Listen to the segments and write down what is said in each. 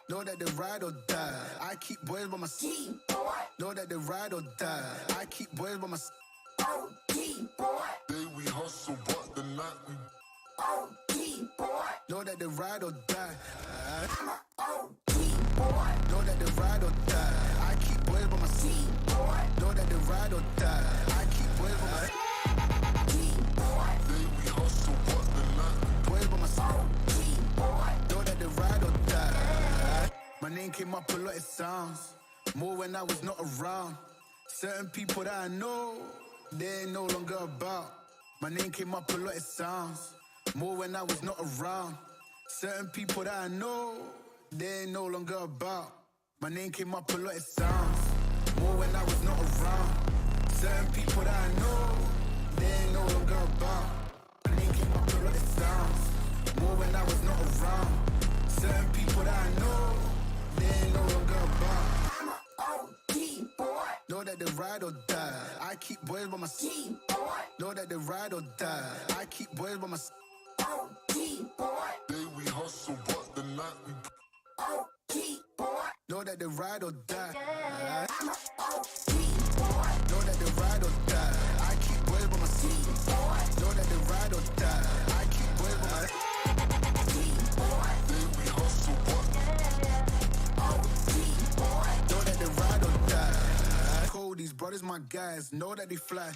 Know that they ride or die. I keep boys by my side. Know that they ride or die. I keep boys by my side. Day we hustle, but the night we know that they ride or die. Know that they ride or die. I keep boys by my side. Know that they ride or die. I keep boys by my side. Day we hustle, but the night we boys by my side. Know that they ride or die. My name came up a lot, it sounds more when I was not around. Certain people that I know, they ain't no longer about. My name came up a lot, it sounds more when I was not around. Certain people that I know, they ain't no longer about. My name came up a lot, it sounds more when I was not around. Certain people that I know, they ain't no longer about. My name came up a lot, it sounds more when I was not around. Certain people that I know, they ain't no longer about. I'm a OG boy. Know that they ride or die. I keep boys by my side. Know that they ride or die. I keep boys by my side. OG boy. Day we hustle, but the night we OG boy. Know that they ride or die. I'm a OG boy. Know that they ride or die. I keep boys by my side. Know that they ride or die. I keep boys by my side. Day we hustle, but know that they ride or die. Cold, these brothers, my guys, know that they fly.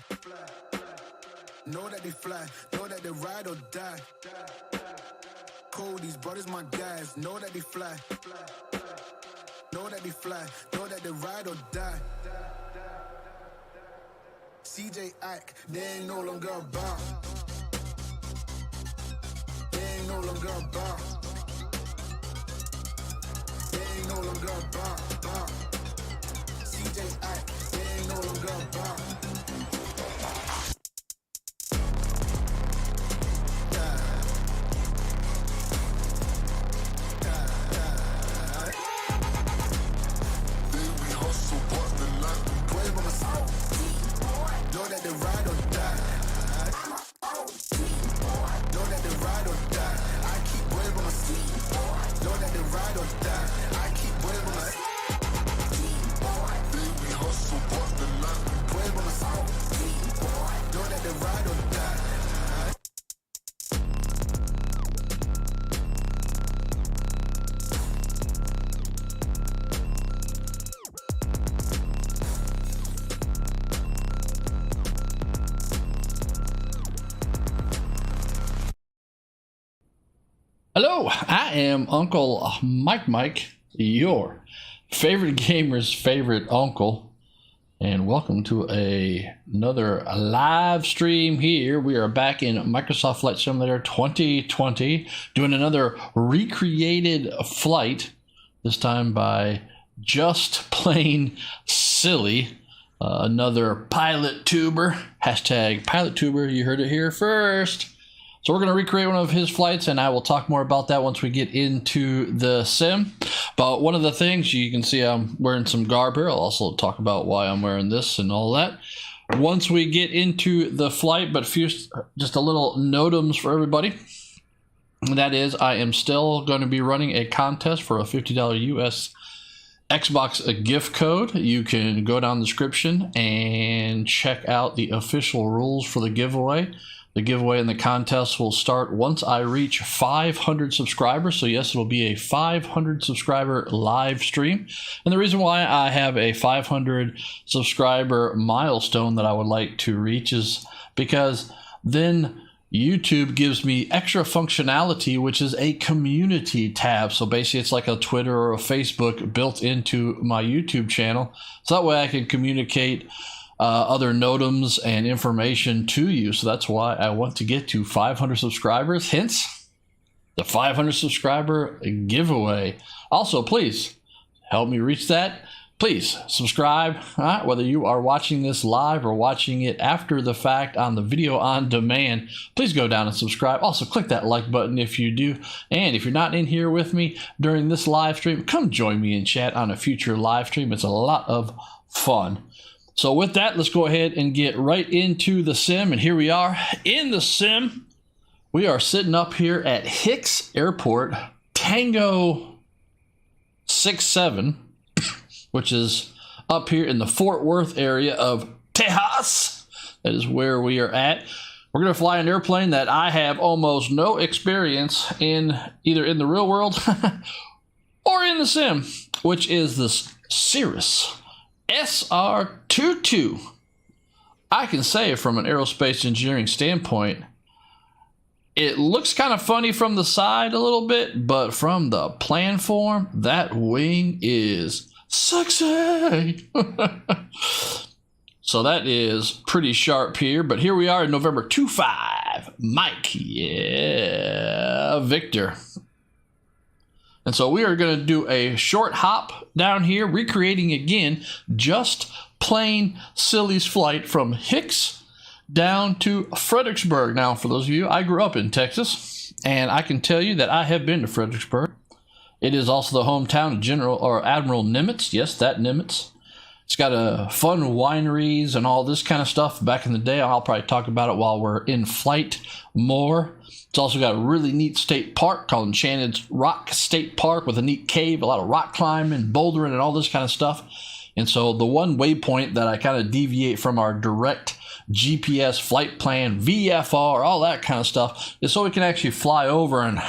Know that they fly, know that they ride or die. Cold, these brothers, my guys, know that they fly. Know that they fly, know that they ride or die. CJ Ike, they ain't no longer about. They ain't no longer about. They ain't no longer about. CJ Ike, they ain't no longer about. Know that they ride or die. Know that they ride or die. I keep boys by my side. Know that they ride or die. I keep boys by my side. Day we hustle, but the night we boys by my side. Know that they ride or die. Hello, I am Uncle Mike, your favorite gamer's favorite uncle, and welcome to another live stream here. We are back in Microsoft Flight Simulator 2020, doing another recreated flight, this time by Just Plain Silly, another pilot tuber, hashtag pilot tuber, you heard it here first. So we're going to recreate one of his flights, and I will talk more about that once we get into the sim. But one of the things, you can see I'm wearing some garb here. I'll also talk about why I'm wearing this and all that once we get into the flight. But first, just a little notums for everybody. And that is, I am still going to be running a contest for a $50 US Xbox gift code. You can go down the description and check out the official rules for the giveaway. The giveaway and the contest will start once I reach 500 subscribers. So yes, it'll be a 500 subscriber live stream. And the reason why I have a 500 subscriber milestone that I would like to reach is because then YouTube gives me extra functionality, which is a community tab. So basically it's like a Twitter or a Facebook built into my YouTube channel. So that way I can communicate other notums and information to you. So that's why I want to get to 500 subscribers, hence the 500 subscriber giveaway. Also, please help me reach that. Please subscribe, whether you are watching this live or watching it after the fact on the video on demand. Please go down and subscribe. Also, click that like button if you do. And if you're not in here with me during this live stream, come join me in chat on a future live stream. It's a lot of fun. So with that, let's go ahead and get right into the sim. And here we are in the sim We are sitting up here at Hicks Airport, Tango 67, which is up here in the Fort Worth area of Tejas. That is where we are at. We're going to fly an airplane that I have almost no experience in, either in the real world or in the sim, which is this Cirrus SR-22. I can say from an aerospace engineering standpoint, it looks kind of funny from the side a little bit, but from the plan form, that wing is sexy. So that is pretty sharp here, but here we are in November 25. Mike, yeah, Victor. And so we are going to do a short hop down here, recreating again just plain Silly's flight from Hicks down to Fredericksburg. Now, for those of you, I grew up in Texas, and I can tell you that I have been to Fredericksburg. It is also the hometown of General or Admiral Nimitz. Yes, that Nimitz. It's got fun wineries and all this kind of stuff back in the day. I'll probably talk about it while we're in flight more. It's also got a really neat state park called Enchanted Rock State Park with a neat cave, a lot of rock climbing, bouldering, and all this kind of stuff. And so the one waypoint that I kind of deviate from our direct GPS flight plan, VFR, all that kind of stuff, is so we can actually fly over and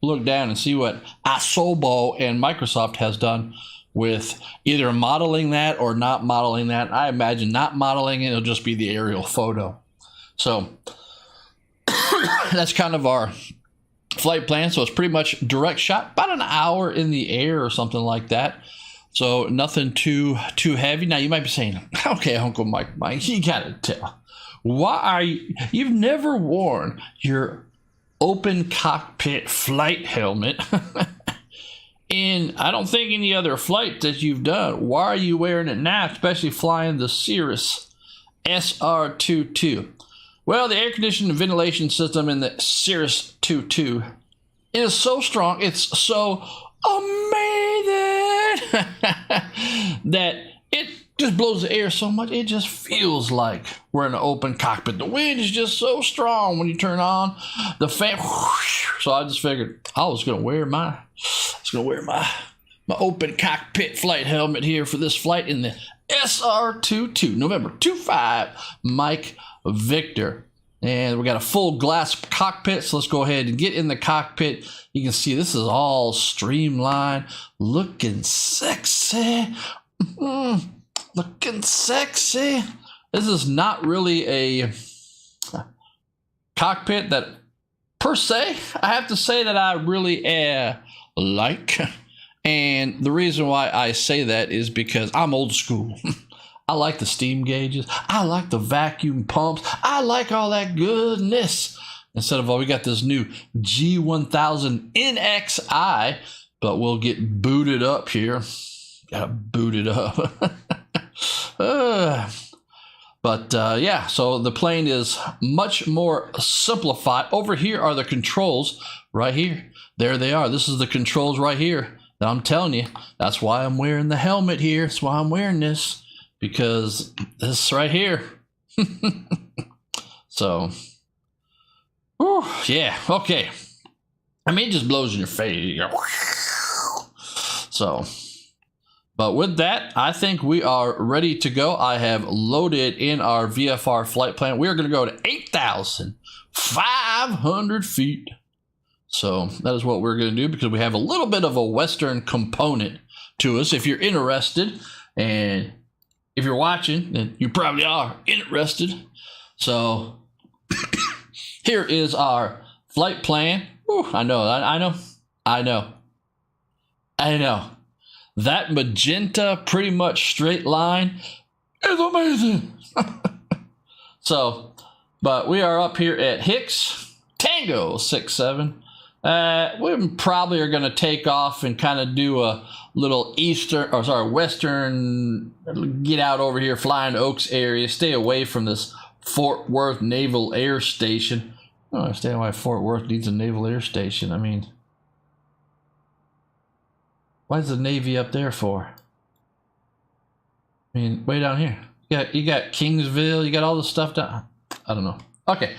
look down and see what Asobo and Microsoft has done with either modeling that or not modeling that. I imagine not modeling it, it'll just be the aerial photo. So that's kind of our flight plan. So it's pretty much direct shot, about an hour in the air or something like that. So nothing too heavy. Now you might be saying, okay, Uncle Mike, you gotta tell. Why are you've never worn your open cockpit flight helmet in, I don't think, any other flight that you've done. Why are you wearing it now, especially flying the Cirrus SR-22? Well, the air conditioning and ventilation system in the Cirrus 22 is so strong, it's so amazing that it just blows the air so much, it just feels like we're in an open cockpit. The wind is just so strong when you turn on the fan. So I just figured I was gonna wear my open cockpit flight helmet here for this flight in the SR-22, November 25, Mike Victor. And we got a full glass cockpit, so let's go ahead and get in the cockpit. You can see this is all streamlined, looking sexy. Looking sexy. This is not really a cockpit that, per se, I have to say that I really like. And the reason why I say that is because I'm old school. I like the steam gauges. I like the vacuum pumps. I like all that goodness. Instead of, we got this new G1000 NXI, but we'll get booted up here. Gotta boot it up. Yeah, so the plane is much more simplified. Over here are the controls right here. There they are. This is the controls right here that I'm telling you. That's why I'm wearing the helmet here. That's why I'm wearing this, because this right here. So, whew, yeah, okay. I mean, it just blows in your face. So, but with that, I think we are ready to go. I have loaded in our VFR flight plan. We are going to go to 8,500 feet. So that is what we're going to do, because we have a little bit of a Western component to us. If you're interested, and if you're watching, then you probably are interested. So here is our flight plan. Whew, I know. That magenta, pretty much straight line is amazing. So, but we are up here at Hicks, Tango 67. We probably are going to take off and kind of do a little western, get out over here, flying Oaks area, stay away from this Fort Worth Naval Air Station. I don't understand why Fort Worth needs a naval air station. I mean, why is the Navy up there for? I mean, way down here. You got Kingsville, you got all this stuff down. I don't know. Okay.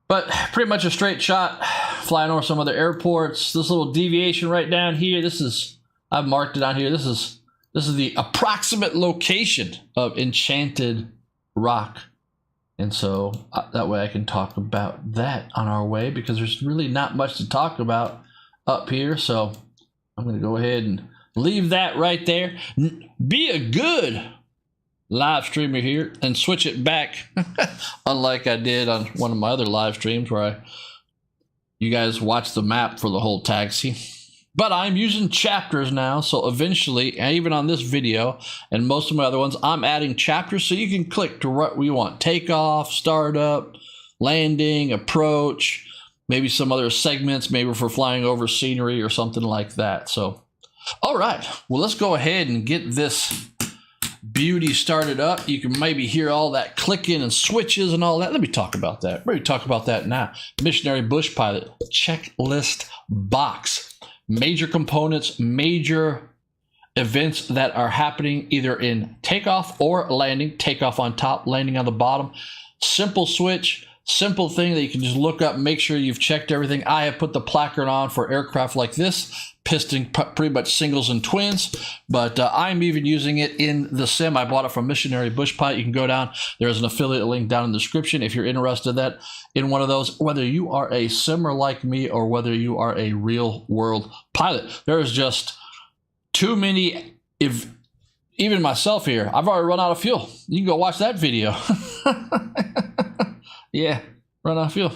But pretty much a straight shot, flying over some other airports. This little deviation right down here, this is, I've marked it on here. This is the approximate location of Enchanted Rock. And so that way I can talk about that on our way, because there's really not much to talk about up here. So I'm going to go ahead and leave that right there. Be a good live streamer here and switch it back, unlike I did on one of my other live streams where you guys watch the map for the whole taxi. But I'm using chapters now, so eventually, even on this video and most of my other ones, I'm adding chapters so you can click to what we want: takeoff, startup, landing, approach, maybe some other segments, maybe for flying over scenery or something like that. So all right, well, let's go ahead and get this beauty started up. You can maybe hear all that clicking and switches and all that. Let me talk about that. Maybe talk about that now. Missionary Bush Pilot checklist box. Major components, major events that are happening either in takeoff or landing. Takeoff on top, landing on the bottom. Simple switch. Simple thing that you can just look up, make sure you've checked everything. I have put the placard on for aircraft like this, piston pretty much singles and twins, but I'm even using it in the sim. I bought it from Missionary Bush Pilot. You can go down. There's an affiliate link down in the description if you're interested in one of those, whether you are a simmer like me or whether you are a real world pilot. There's just too many, even myself here, I've already run out of fuel. You can go watch that video. Yeah, run out of fuel.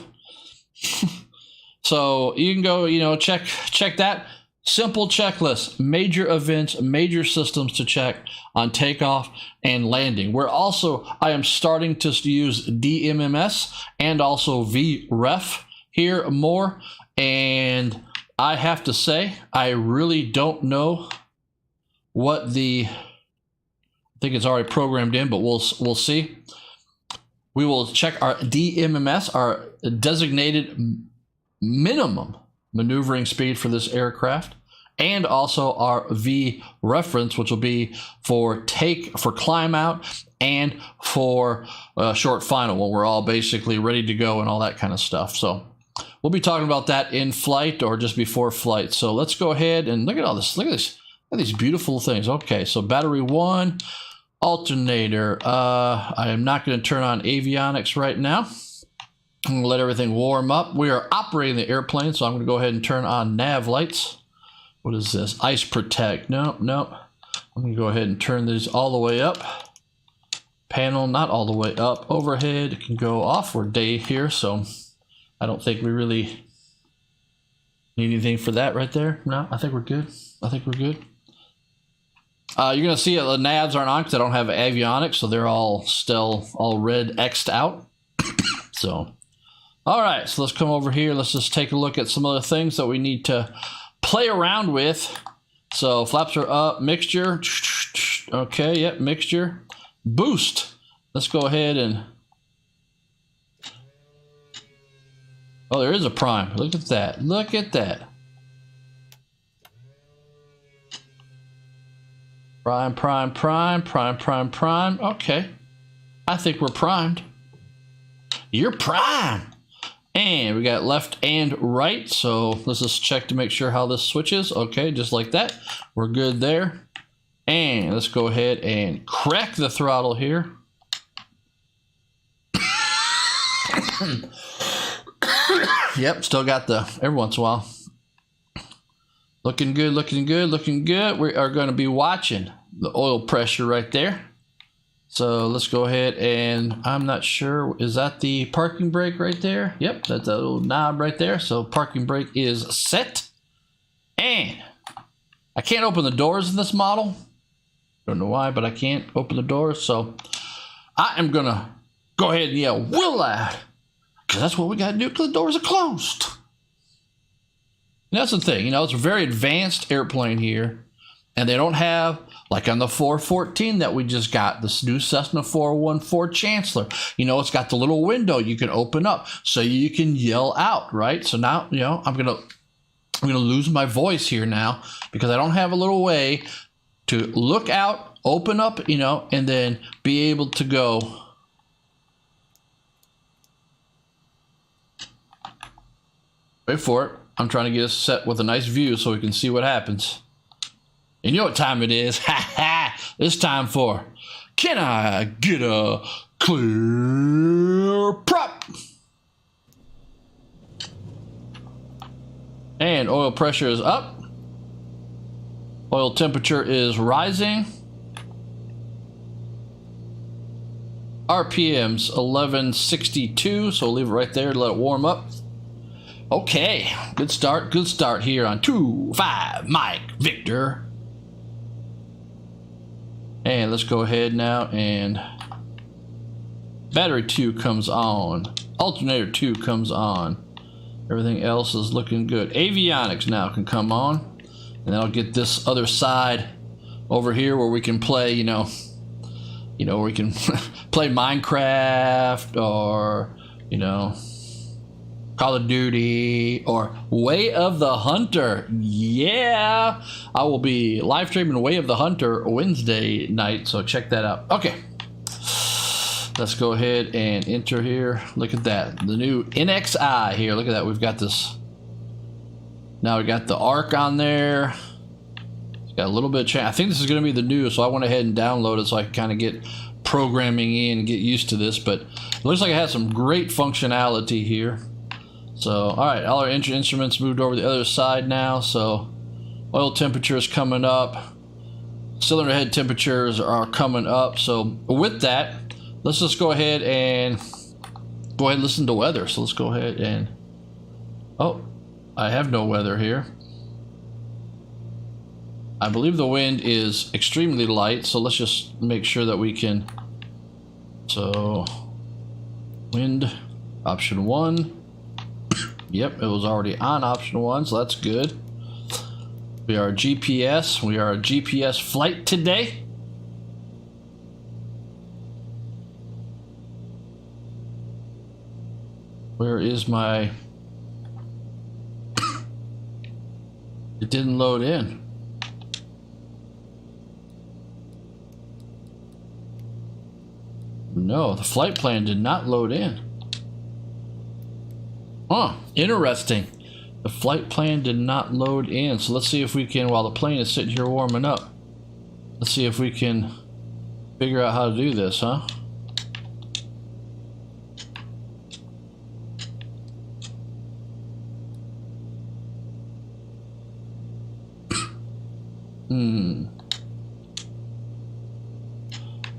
So you can go, check that. Simple checklist, major events, major systems to check on takeoff and landing. I am starting to use DMMS and also VREF here more. And I have to say, I really don't know what I think it's already programmed in, but we'll see. We will check our DMMS, our designated minimum maneuvering speed for this aircraft, and also our V reference, which will be for climb out and for short final, when we're all basically ready to go and all that kind of stuff. So we'll be talking about that in flight or just before flight. So let's go ahead and look at all this. Look at these beautiful things. Okay, so battery 1. Alternator. I am not going to turn on avionics right now. I'm going to let everything warm up. We are operating the airplane, so I'm going to go ahead and turn on nav lights. What is this? Ice Protect. Nope. I'm going to go ahead and turn these all the way up. Panel, not all the way up. Overhead can go off. We're day here, so I don't think we really need anything for that right there. No, I think we're good. You're going to see the navs aren't on because I don't have avionics, so they're all still red X'd out. So, all right, so let's come over here. Let's just take a look at some other things that we need to play around with. So flaps are up, mixture. Okay, yep, mixture. Boost. Let's go ahead and... Oh, there is a prime. Look at that. Look at that. Prime. Okay. I think we're primed. You're primed. And we got left and right. So let's just check to make sure how this switches. Okay, just like that. We're good there. And let's go ahead and crack the throttle here. Yep, still got the every once in a while. Looking good. We are going to be watching the oil pressure right there. So let's go ahead and I'm not sure. Is that the parking brake right there? Yep, that's that little knob right there. So parking brake is set. And I can't open the doors in this model. Don't know why, but I can't open the doors. So I am going to go ahead and yell, "Will I?" Because that's what we got to do because the doors are closed. And that's the thing, it's a very advanced airplane here, and they don't have, like on the 414 that we just got, this new Cessna 414 Chancellor, it's got the little window you can open up so you can yell out, right? So now, I'm gonna lose my voice here now because I don't have a little way to look out, open up, and then be able to go. Wait for it. I'm trying to get us set with a nice view so we can see what happens. And you know what time it is? Ha ha! It's time for Can I Get a ClearProp? And oil pressure is up. Oil temperature is rising. RPM's 1162, so we'll leave it right there to let it warm up. Okay, good start here on 2-5 Mike Victor. And let's go ahead now and battery 2 comes on. Alternator 2 comes on. Everything else is looking good. Avionics now can come on. And that'll get this other side over here where we can play, you know, where we can play Minecraft or, you know, Call of Duty or Way of the Hunter. Yeah, I will be live streaming Way of the Hunter Wednesday night, so check that out. Okay, let's go ahead and enter here. Look at that, the new NXI here. Look at that, we've got this. Now we got the ARC on there. It's got a little bit of change. I think this is going to be the new, so I went ahead and downloaded it so I can kind of get programming in and get used to this. But it looks like it has some great functionality here. So, all right, all our engine instruments moved over the other side now. So, oil temperature is coming up. Cylinder head temperatures are coming up. So, with that, let's just go ahead and listen to weather. So, let's go ahead and... Oh, I have no weather here. I believe the wind is extremely light. So, let's just make sure that we can... So, wind, option 1. Yep, it was already on option 1, so that's good. We are GPS. We are a GPS flight today. Where is my... It didn't load in. No, the flight plan did not load in. Huh, interesting. The flight plan did not load in. So let's see if we can, while the plane is sitting here warming up, let's see if we can figure out how to do this, huh?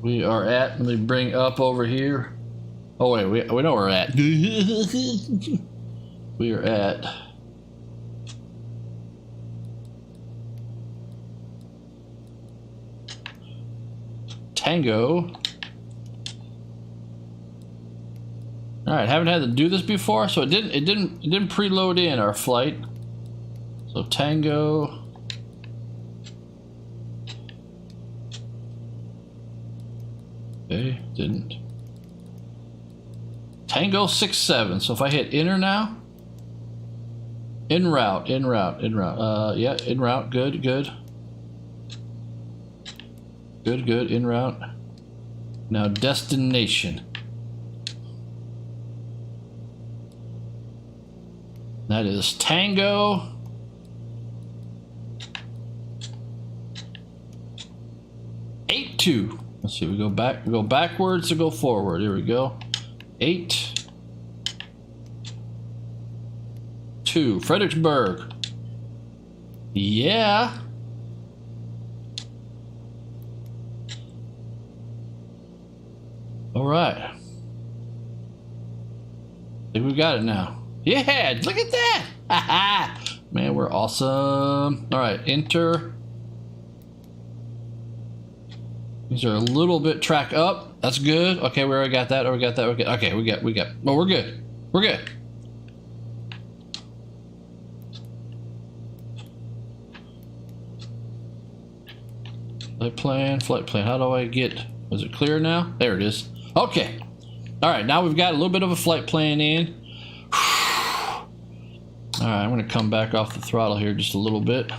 We are at, let me bring up over here. Oh wait, we know where we're at. We are at Tango. All right, haven't had to do this before, so it didn't preload in our flight. So Tango. Okay, didn't. Tango 67. So if I hit enter now. En route. Yeah, en route. Good. En route. Now destination. That is Tango. Two. Let's see. We go back. We go backwards to go forward. Here we go. 8. 2, Fredericksburg. Yeah. All right. I think we got it now. Yeah, look at that. Man, we're awesome. All right, enter. These are a little bit track up. That's good. Okay, we already got that. Okay, we got. Well, we're good. We're good. Flight plan. How do I get... Is it clear now? There it is. Okay. All right, now we've got a little bit of a flight plan in. All right, I'm going to come back off the throttle here just a little bit.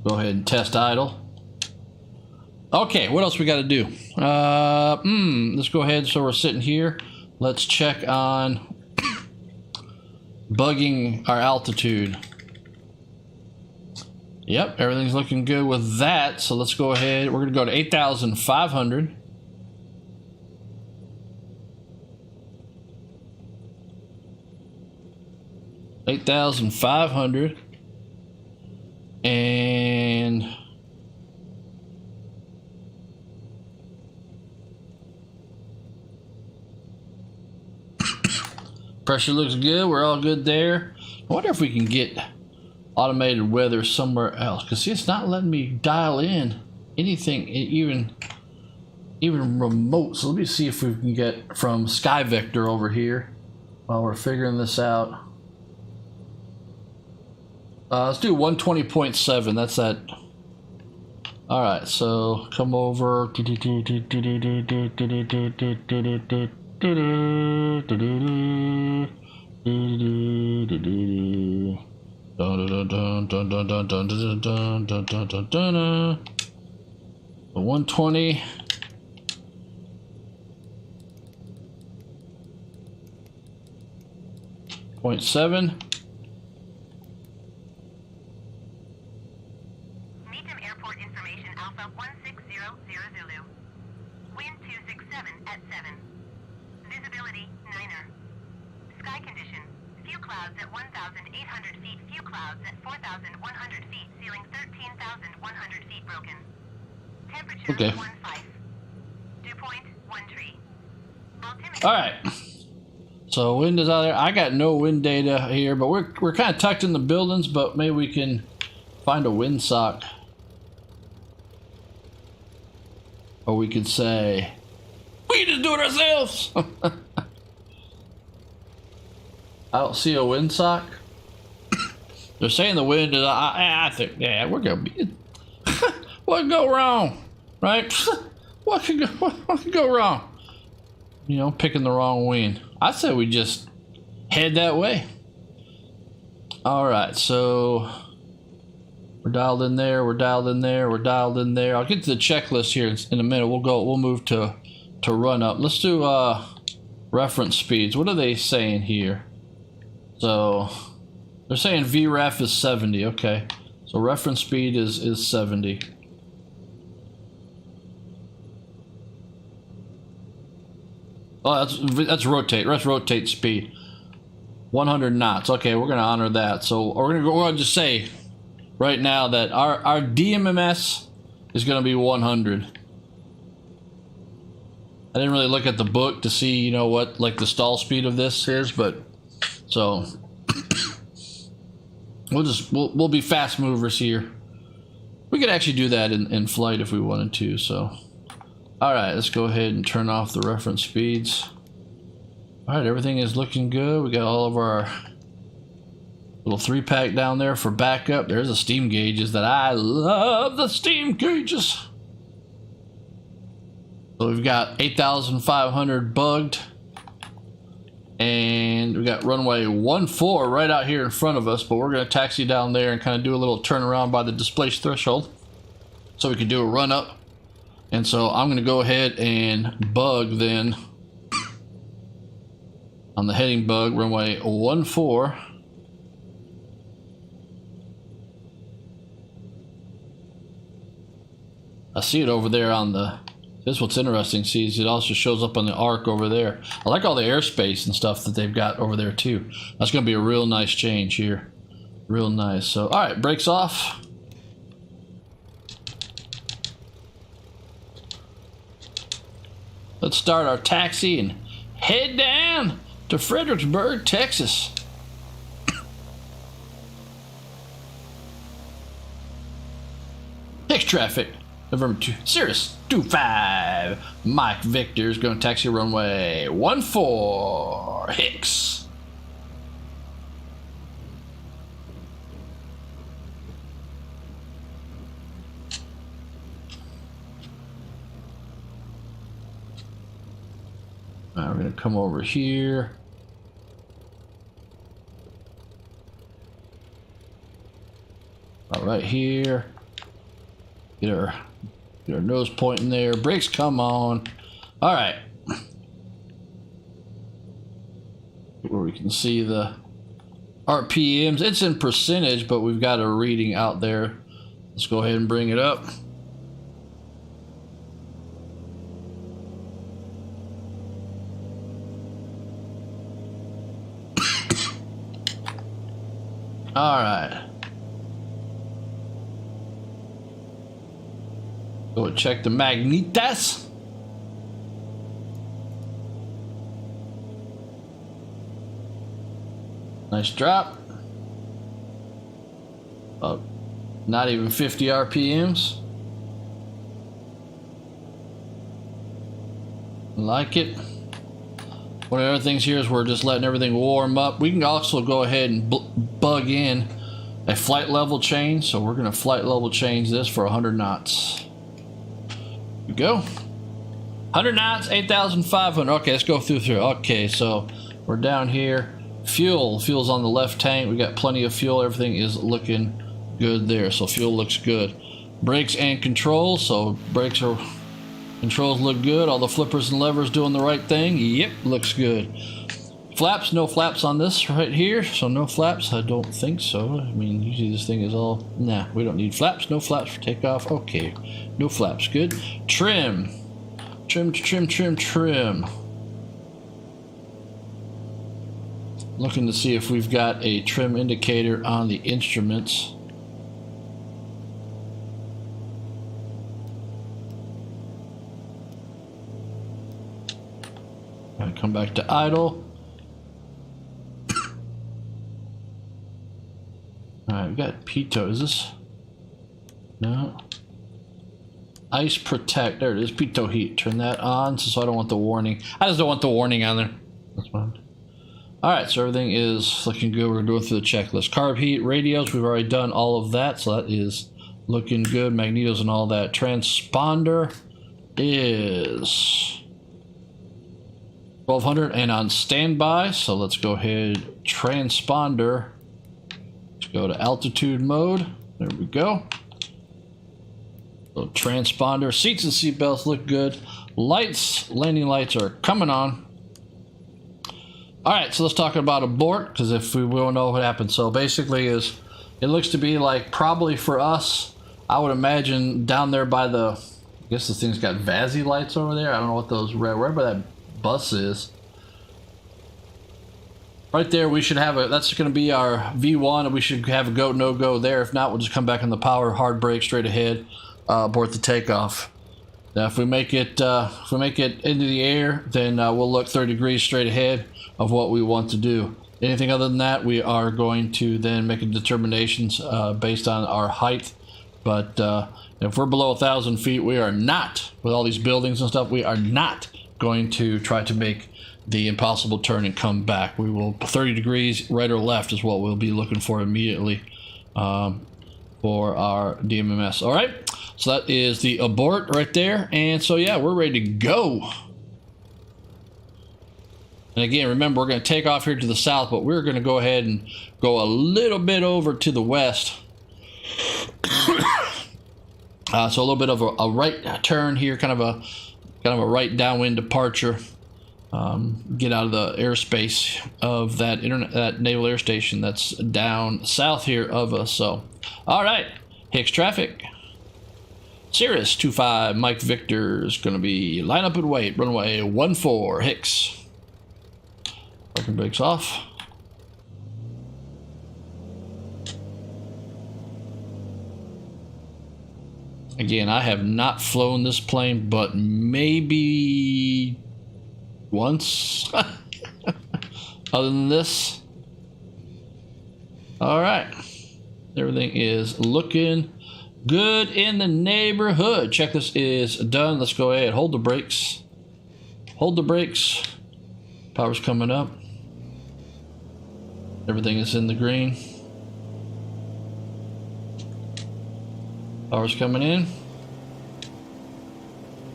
Go ahead and test idle. Okay, what else we got to do? Let's go ahead. So we're sitting here. Let's check on bugging our altitude. Yep, everything's looking good with that. So let's go ahead. We're going to go to 8,500. $8,500 and pressure looks good. We're all good there. I wonder if we can get automated weather somewhere else, because see, it's not letting me dial in anything even remote. So let me see if we can get from Sky Vector over here while we're figuring this out. Let's do 120.7. That's that. All right, so come over. The 120.7. Airport information Alpha 1600 Zulu. Wind 267 at 7. Visibility 9er. Sky condition. Few clouds at 1,800 feet. Few clouds at 4,100 feet. Ceiling 13,100 feet broken. Temperature Okay. 15. Dew point 1 tree. Altimeter. All right. So wind is out there. I got no wind data here, but we're kind of tucked in the buildings. But maybe we can find a windsock. Or we could say, we just do it ourselves. I don't see a windsock. They're saying the wind is. I think, yeah, we're gonna be. What could go wrong, right? What could go wrong? You know, picking the wrong wind. I say we just head that way. All right, so. We're dialed in there. We're dialed in there. We're dialed in there. I'll get to the checklist here in a minute. We'll move to run up. Let's do reference speeds. What are they saying here? So they're saying VREF is 70. Okay, so reference speed is 70. Oh, that's rotate. That's rotate speed. 100 knots. Okay, we're gonna honor that. So we're gonna just say right now that our DMMS is going to be 100. I didn't really look at the book to see, you know, what like the stall speed of this is, but so we'll be fast movers here. We could actually do that in flight if we wanted to. So all right, let's go ahead and turn off the reference speeds. All right, everything is looking good. We got all of our little 3-pack down there for backup. There's the steam gauges that I love, the steam gauges. So we've got 8,500 bugged. And we got runway 14 right out here in front of us, but we're going to taxi down there and kind of do a little turnaround by the displaced threshold so we can do a run up. And so I'm going to go ahead and bug then on the heading bug, runway 14. I see it over there on the. This is what's interesting. See, it also shows up on the arc over there. I like all the airspace and stuff that they've got over there too. That's going to be a real nice change here. Real nice. So, all right, brakes off. Let's start our taxi and head down to Fredericksburg, Texas. Hicks traffic. November 2, Cirrus 25. Mike Victor's going to taxi runway 14. Hicks. All right, we're going to come over here. Right here. Get our Get our nose pointing there. Brakes come on. All right. Where we can see the RPMs. It's in percentage, but we've got a reading out there. Let's go ahead and bring it up. All right. Go and check the magnetas. Nice drop. Not even 50 RPMs. Like it. One of the other things here is we're just letting everything warm up. We can also go ahead and bug in a flight level change. So we're going to flight level change this for 100 knots. Here we go. 100 knots, 8,500. Okay, let's go through. Okay, so we're down here. Fuel's on the left tank. We got plenty of fuel. Everything is looking good there. So fuel looks good. Brakes and controls. So controls look good. All the flippers and levers doing the right thing. Yep, looks good. Flaps, no flaps on this right here. So no flaps. I don't think so. I mean, usually this thing is all. Nah, we don't need flaps. No flaps for takeoff. Okay, no flaps. Good. Trim. Looking to see if we've got a trim indicator on the instruments. Alright, come back to idle. Alright, we got pitot. Is this? No. Ice protect. There it is. Pitot heat. Turn that on so I don't want the warning. I just don't want the warning on there. That's fine. Alright, so everything is looking good. We're going through the checklist. Carb heat, radios, we've already done all of that, so that is looking good. Magnetos and all that. Transponder is 1200 and on standby, so let's go ahead. Transponder. Let's go to altitude mode. There we go. So transponder. Seats and seatbelts look good. Lights, landing lights are coming on. All right, so let's talk about abort, because if we will know what happened. So basically it looks to be like probably for us, I would imagine down there by the, I guess this thing's got VASI lights over there. I don't know what those, wherever that bus is. Right there, we should have that's going to be our V1, and we should have a go, no go there. If not, we'll just come back on the power, hard brake, straight ahead, abort the takeoff. Now, if we make it into the air, then we'll look 30 degrees straight ahead of what we want to do. Anything other than that, we are going to then make a determinations based on our height. But if we're below 1,000 feet, we are not, with all these buildings and stuff, we are not going to try to make the impossible turn and come back. We will 30 degrees right or left is what we'll be looking for immediately for our DMMS. All right, so that is the abort right there. And so yeah, we're ready to go. And again, remember, we're going to take off here to the south, but we're going to go ahead and go a little bit over to the west. So a little bit of a right turn here, kind of a right downwind departure. Get out of the airspace of that naval air station that's down south here of us. So, all right, Hicks traffic. Cirrus 25 Mike Victor is going to be line up and wait. Runway 14 Hicks. Parking brakes off. Again, I have not flown this plane, but maybe once. Other than this. All right. Everything is looking good in the neighborhood. Checklist is done. Let's go ahead. Hold the brakes. Hold the brakes. Power's coming up. Everything is in the green. Power's coming in.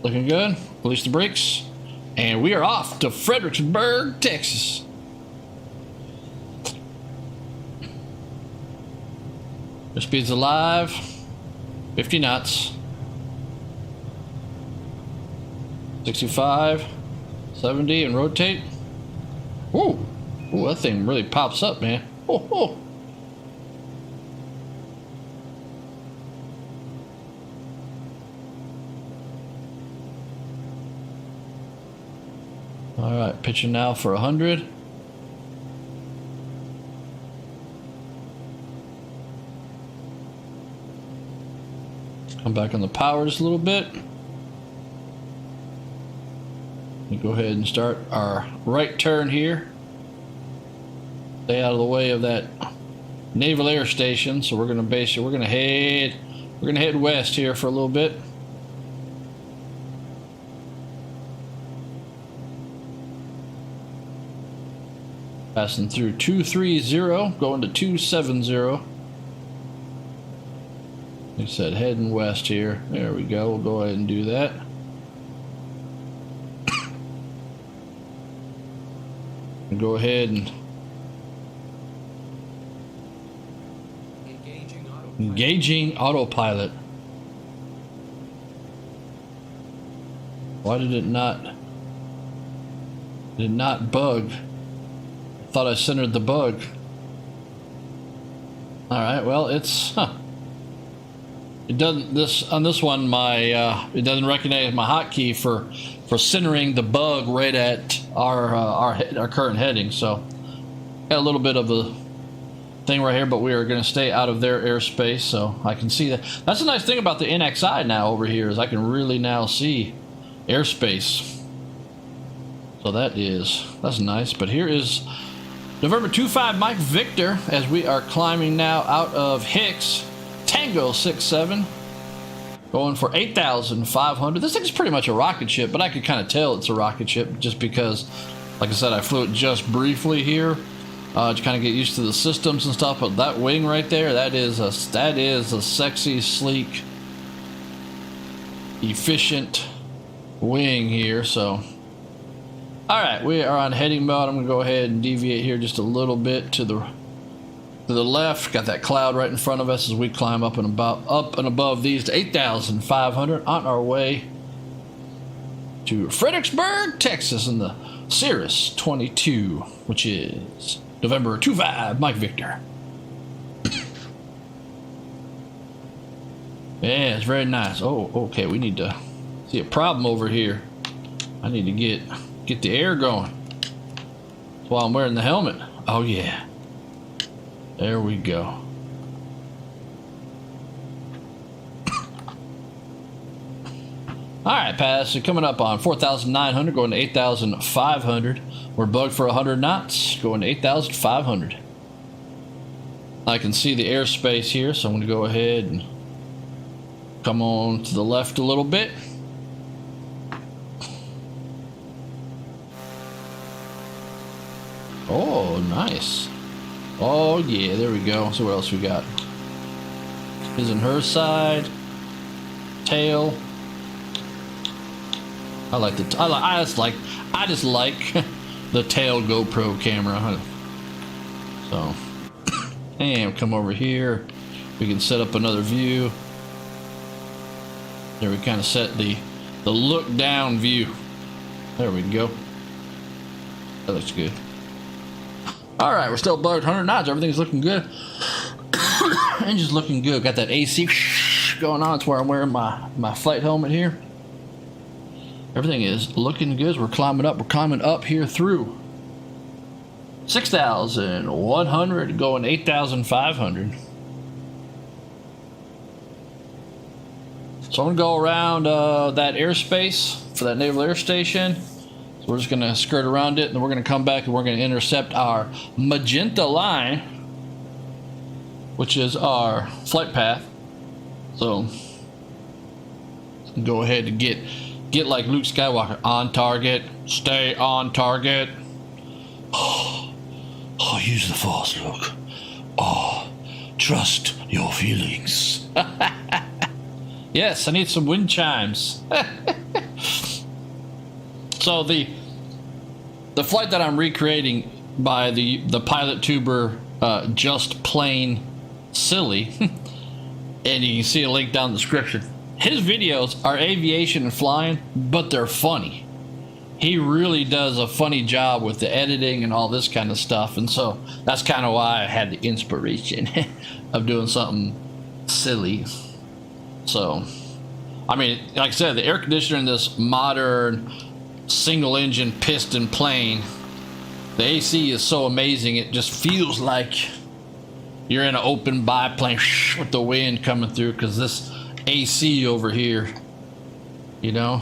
Looking good. Release the brakes. And we are off to Fredericksburg, Texas. Your speed's alive. 50 knots. 65, 70, and rotate. Ooh, ooh, that thing really pops up, man. Oh, oh. All right, pitching now for 100. Come back on the power just a little bit. We go ahead and start our right turn here. Stay out of the way of that Naval Air Station. So we're gonna head west here for a little bit. Passing through 230, going to 270. Like I said, heading west here. There we go. We'll go ahead and do that. And go ahead and engaging autopilot. Why did it not bug? I thought I centered the bug. All right, well, it's it doesn't on this one. It doesn't recognize my hotkey for centering the bug right at our current heading. So got a little bit of a thing right here, but we are going to stay out of their airspace, so I can see that. That's a nice thing about the NXI now over here, is I can really now see airspace. So that's nice. But here is November 25 Mike Victor as we are climbing now out of Hicks Tango 67, going for 8,500. This thing's pretty much a rocket ship, but I could kind of tell it's a rocket ship just because, like I said, I flew it just briefly here to kind of get used to the systems and stuff. But that wing right there, that is a sexy, sleek, efficient wing here. So all right, we are on heading mode. I'm gonna go ahead and deviate here just a little bit to the left. Got that cloud right in front of us as we climb up and above these to 8,500 on our way to Fredericksburg, Texas, in the Cirrus 22, which is November 25 Mike Victor. Yeah, it's very nice. Oh, okay, we need to see a problem over here. I need to get the air going. That's why I'm wearing the helmet. Oh yeah. There we go. Alright, pass. So coming up on 4,900, going to 8,500. We're bugged for 100 knots, going to 8,500. I can see the airspace here, so I'm going to go ahead and come on to the left a little bit. Oh, nice. Oh, yeah, there we go. So what else we got? Is in her side. Tail. I just like the tail GoPro camera. So, and come over here. We can set up another view. There we kind of set the look down view. There we go. That looks good. All right, we're still bugged 100 knots. Everything's looking good. Engine's looking good. Got that AC going on. That's where I'm wearing my flight helmet here. Everything is looking good as we're climbing up. We're climbing up here through 6,100, going 8,500. So I'm gonna go around that airspace for that Naval Air Station. So we're just gonna skirt around it, and then we're gonna come back and we're gonna intercept our magenta line, which is our flight path. So go ahead and get like Luke Skywalker, on target, stay on target. Oh, use the Force, Luke. Oh, trust your feelings. Yes, I need some wind chimes. So the flight that I'm recreating by the pilot tuber, just plain silly, and you can see a link down in the description. his videos are aviation and flying, but they're funny. He really does a funny job with the editing and all this kind of stuff, and so that's kind of why I had the inspiration of doing something silly. So, I mean, like I said, the air conditioner in this modern single-engine piston plane, the AC is so amazing, it just feels like you're in an open biplane with the wind coming through, because this AC over here, you know.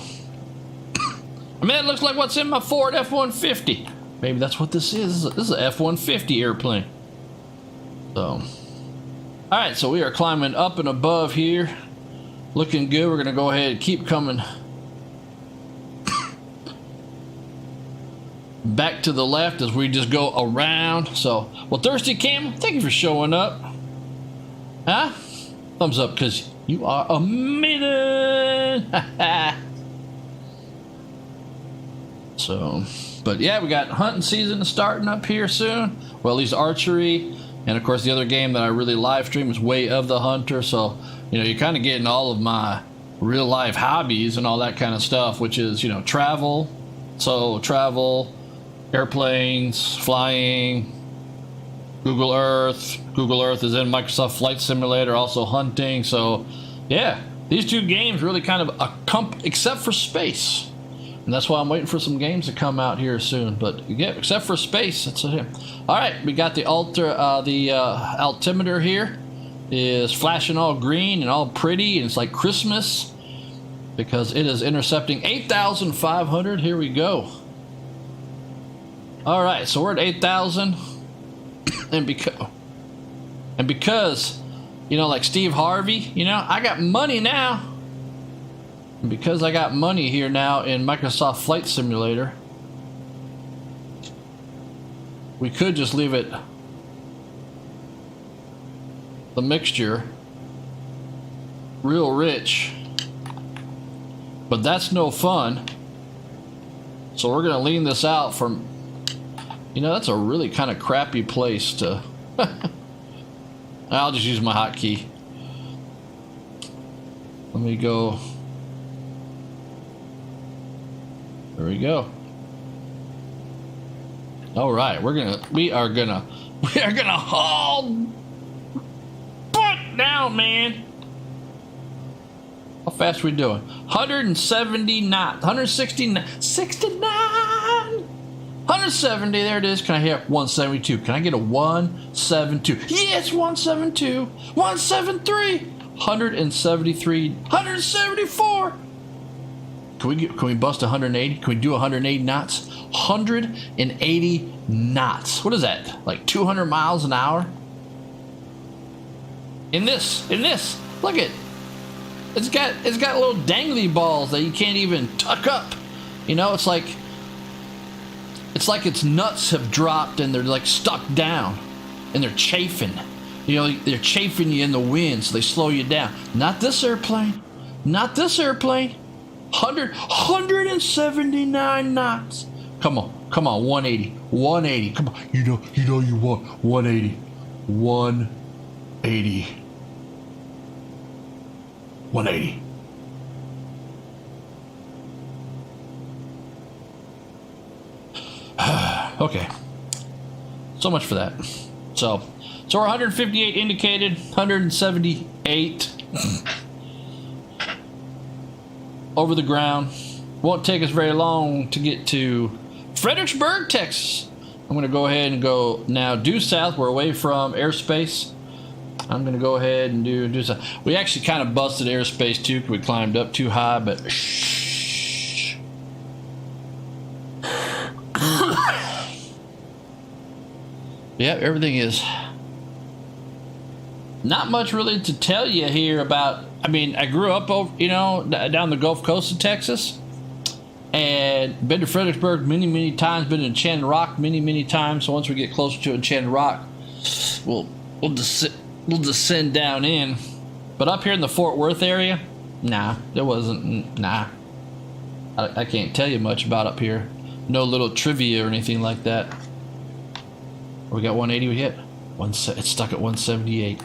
I mean, it looks like what's in my Ford F-150. Maybe that's what this is. This is an F-150 airplane. So, alright, so we are climbing up and above here. Looking good. We're going to go ahead and keep coming back to the left as we just go around. So, well, Thirsty Cam, thank you for showing up. Huh? Thumbs up because you are amazing. So, but yeah, we got hunting season starting up here soon. Well, at least archery. And of course, the other game that I really live stream is Way of the Hunter. So, you know, you're kind of getting all of my real life hobbies and all that kind of stuff, which is, you know, travel. So, travel, airplanes, flying, Google Earth. Google Earth is in Microsoft Flight Simulator, also hunting. So, yeah, these two games really kind of except for space. And that's why I'm waiting for some games to come out here soon. But yeah, except for space, that's it. All right, we got the altimeter here is flashing all green and all pretty, and it's like Christmas because it is intercepting 8,500. Here we go. All right, so we're at 8,000, and because you know, like Steve Harvey, you know, I got money now. And because I got money here now in Microsoft Flight Simulator, we could just leave it the mixture real rich, but that's no fun. So we're gonna lean this out from, you know, that's a really kind of crappy place to I'll just use my hotkey. Let me go. There we go. All right, we are gonna haul butt down, man. How fast are we doing? 170 knots, 169, 69, 170. There it is. Can I hit 172? Can I get a 172? Yes, 172, 173, 173, 174. Can we bust 180? Can we do 180 knots? 180 knots. What is that? Like 200 miles an hour? In this. Look at. It's got little dangly balls that you can't even tuck up. You know, it's like its nuts have dropped and they're like stuck down and they're chafing. You know, they're chafing you in the wind, so they slow you down. Not this airplane. Not this airplane. 179 knots. Come on, 180. Come on, you know you want 180. 180. Okay. So much for that. So we're 158 indicated, 178 over the ground. Won't take us very long to get to Fredericksburg, Texas. I'm going to go ahead and go now due south. We're away from airspace. I'm going to go ahead and do south. We actually kind of busted airspace too because we climbed up too high, but shh. Yeah, everything is not much really to tell you here about. I mean, I grew up over, you know, down the Gulf Coast of Texas, and been to Fredericksburg many times. Been to Enchanted Rock many times. So once we get closer to Enchanted Rock, we'll descend down in. But up here in the Fort Worth area, nah, there wasn't. Nah, I can't tell you much about up here. No little trivia or anything like that. We got 180. We hit. It's stuck at 178.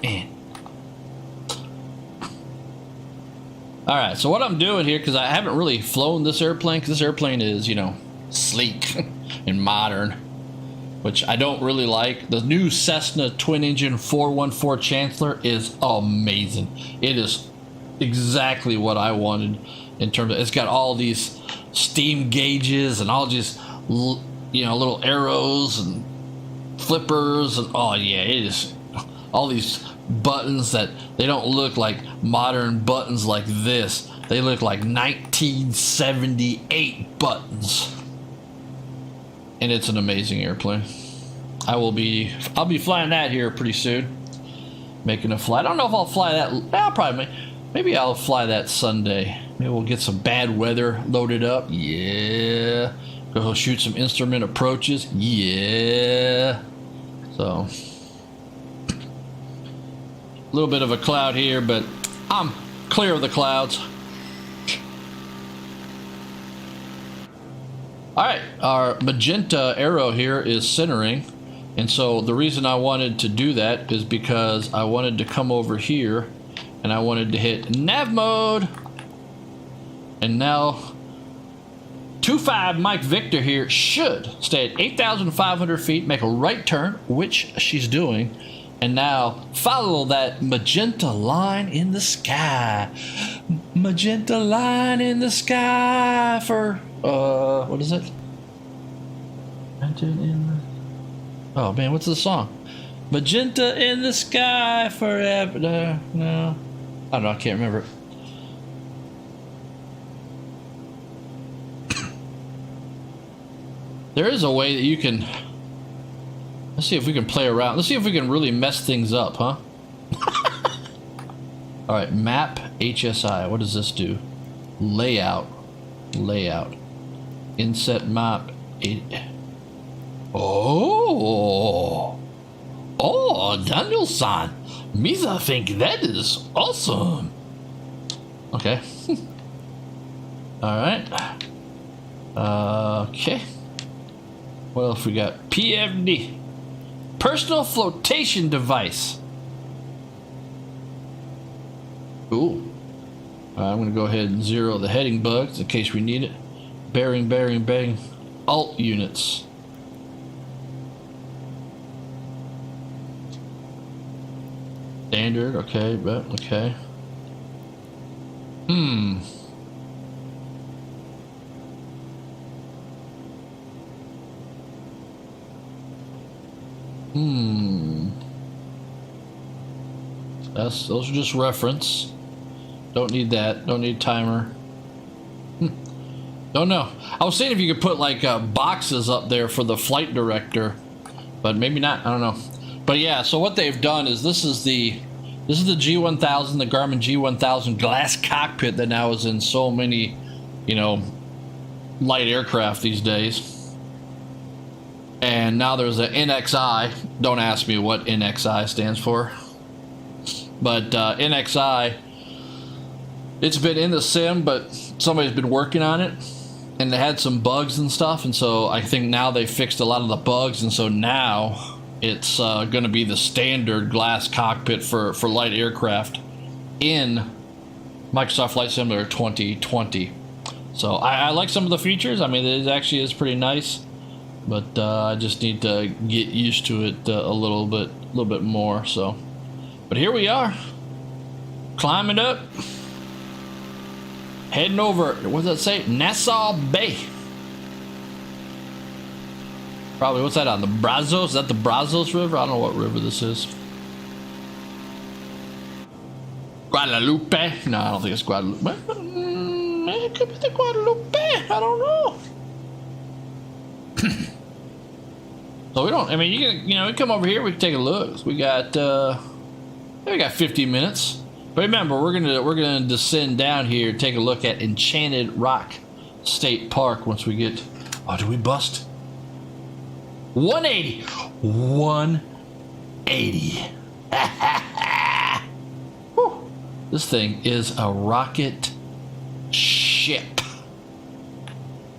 All right, so what I'm doing here, because I haven't really flown this airplane, because this airplane is, you know, sleek and modern, which I don't really like. The new Cessna twin-engine 414 Chancellor is amazing. It is exactly what I wanted in terms of, it's got all these steam gauges and all these, you know, little arrows and flippers, and oh yeah, it is all these buttons that they don't look like modern buttons like this. They look like 1978 buttons. And it's an amazing airplane. I'll be flying that here pretty soon. Making a flight. I don't know if I'll fly that. Maybe I'll fly that Sunday. Maybe we'll get some bad weather loaded up. Yeah. Go shoot some instrument approaches. Yeah. So a little bit of a cloud here, but I'm clear of the clouds. All right, our magenta arrow here is centering, and so the reason I wanted to do that is because I wanted to come over here and I wanted to hit nav mode. And now 25 Mike Victor here should stay at 8,500 feet, make a right turn, which she's doing, and now follow that magenta line in the sky. Magenta line in the sky for what is it? Oh man, what's the song? Magenta in the sky forever. No, I don't know. I can't remember it. There is a way that you can. Let's see if we can play around. Let's see if we can really mess things up, huh? All right, map HSI. What does this do? Layout. Inset map. Oh, Daniel-san. Misa think that is awesome. Okay. All right. Okay. What else we got? PFD. Personal flotation device. Ooh. I'm going to go ahead and zero the heading bugs in case we need it. Bearing. Alt units. Standard, okay, but okay. Those are just reference. Don't need that. Don't need timer. Don't know. I was saying if you could put like boxes up there for the flight director, but maybe not. I don't know. But yeah, so what they've done is this is the G1000, the Garmin G1000 glass cockpit that now is in so many, you know, light aircraft these days. And now there's an NXI. Don't ask me what NXI stands for. But NXI, it's been in the sim, but somebody's been working on it. And they had some bugs and stuff. And so I think now they fixed a lot of the bugs. And so now it's going to be the standard glass cockpit for light aircraft in Microsoft Flight Simulator 2020. So I like some of the features. I mean, it actually is pretty nice. But I just need to get used to it a little bit more. So, but here we are, climbing up, heading over. What does that say? Nassau Bay. Probably. What's that on the Brazos? Is that the Brazos River? I don't know what river this is. Guadalupe? No, I don't think it's Guadalupe. It could be the Guadalupe. I don't know. So we don't. I mean, you can, we come over here. We can take a look. We got 15 minutes. But remember, we're gonna descend down here, take a look at Enchanted Rock State Park once we get. Oh, did we bust? 180. 180. Whew. This thing is a rocket ship.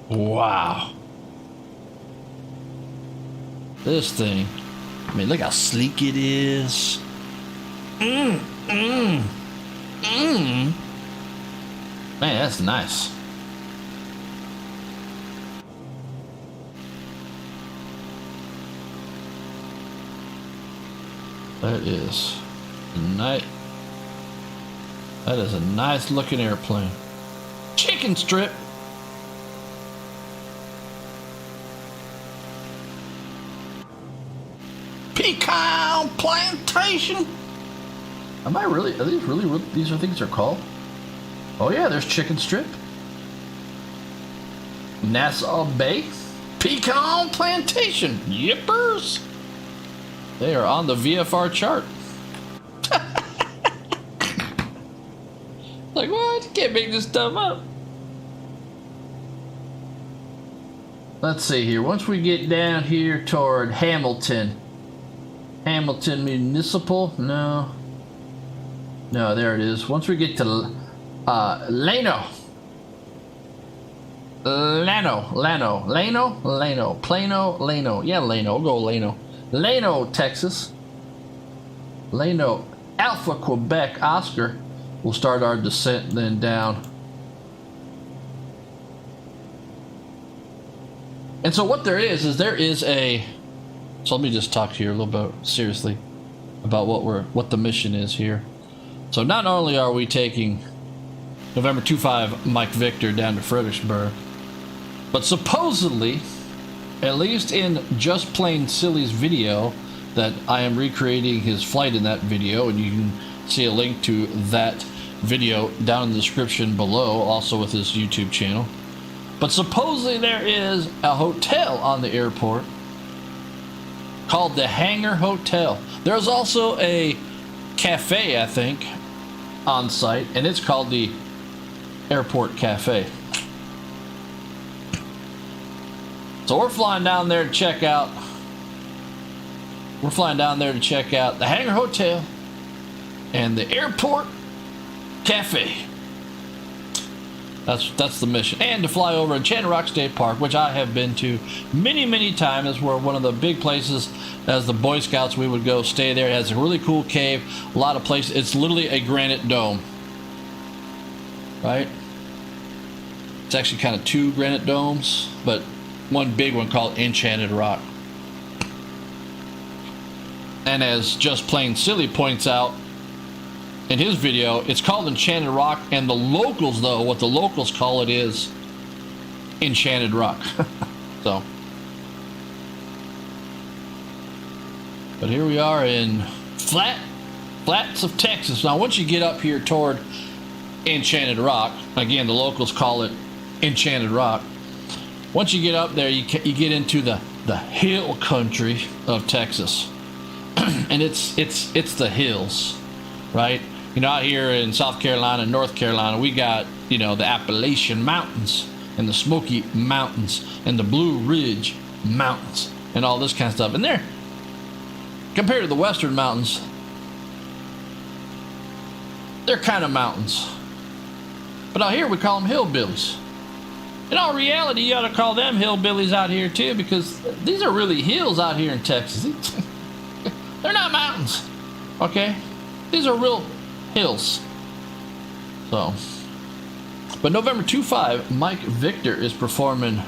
Wow. This thing, I mean, look how sleek it is. Man, that's nice. That is nice. That is a nice looking airplane. Chicken strip. Pecan plantation. Am I really? Are these really? These are things they're called? Oh yeah, there's chicken strip. Nassau Bay. Pecan plantation. Yippers. They are on the VFR chart. Like, what? You can't make this stuff up. Let's see here. Once we get down here toward Hamilton. Hamilton Municipal? No. No, there it is. Once we get to Lano. Plano. Yeah, Lano. We'll go Lano. Lano, Texas. Lano, Alpha, Quebec, Oscar. We'll start our descent then down. And so what there is a. So let me just talk to you a little bit seriously about what the mission is here. So not only are we taking November 25 Mike Victor down to Fredericksburg, but supposedly, at least in Just Plain Silly's video, that I am recreating his flight in that video, and you can see a link to that video down in the description below, also with his YouTube channel. But supposedly there is a hotel on the airport called the Hangar Hotel. There's also a cafe, I think, on site, and it's called the Airport Cafe. So we're flying down there to check out. We're flying down there to check out the Hangar Hotel and the Airport Cafe. That's the mission, and to fly over Enchanted Rock State Park, which I have been to many times. It's where one of the big places, as the Boy Scouts, we would go stay there. It has a really cool cave, a lot of places. It's literally a granite dome, right? It's actually kind of two granite domes, but one big one called Enchanted Rock. And as Just Plain Silly points out in his video, it's called Enchanted Rock, and the locals, though, what the locals call it is Enchanted Rock. So, but here we are in flats of Texas. Now, once you get up here toward Enchanted Rock, again, the locals call it Enchanted Rock. Once you get up there, you get into the hill country of Texas. And it's the hills, right? You know, out here in South Carolina and North Carolina, we got, you know, the Appalachian Mountains and the Smoky Mountains and the Blue Ridge Mountains and all this kind of stuff. And they're, compared to the Western Mountains, they're kind of mountains. But out here we call them hillbillies. In all reality, you ought to call them hillbillies out here too, because these are really hills out here in Texas. They're not mountains, okay? These are real hills. So, but November 25, Mike Victor is performing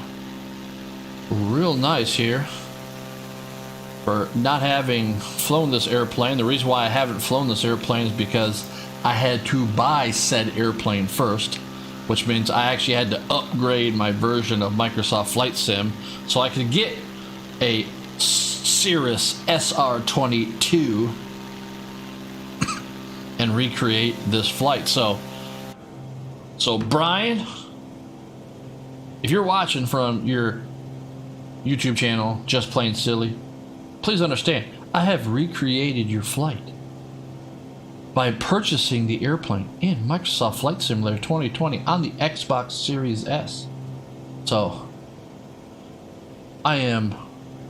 real nice here for not having flown this airplane. The reason why I haven't flown this airplane is because I had to buy said airplane first, which means I actually had to upgrade my version of Microsoft Flight Sim so I could get a Cirrus SR-22 and recreate this flight. So Brian, if you're watching from your YouTube channel, Just Plain Silly, please understand, I have recreated your flight by purchasing the airplane in Microsoft Flight Simulator 2020 on the Xbox Series S. So I am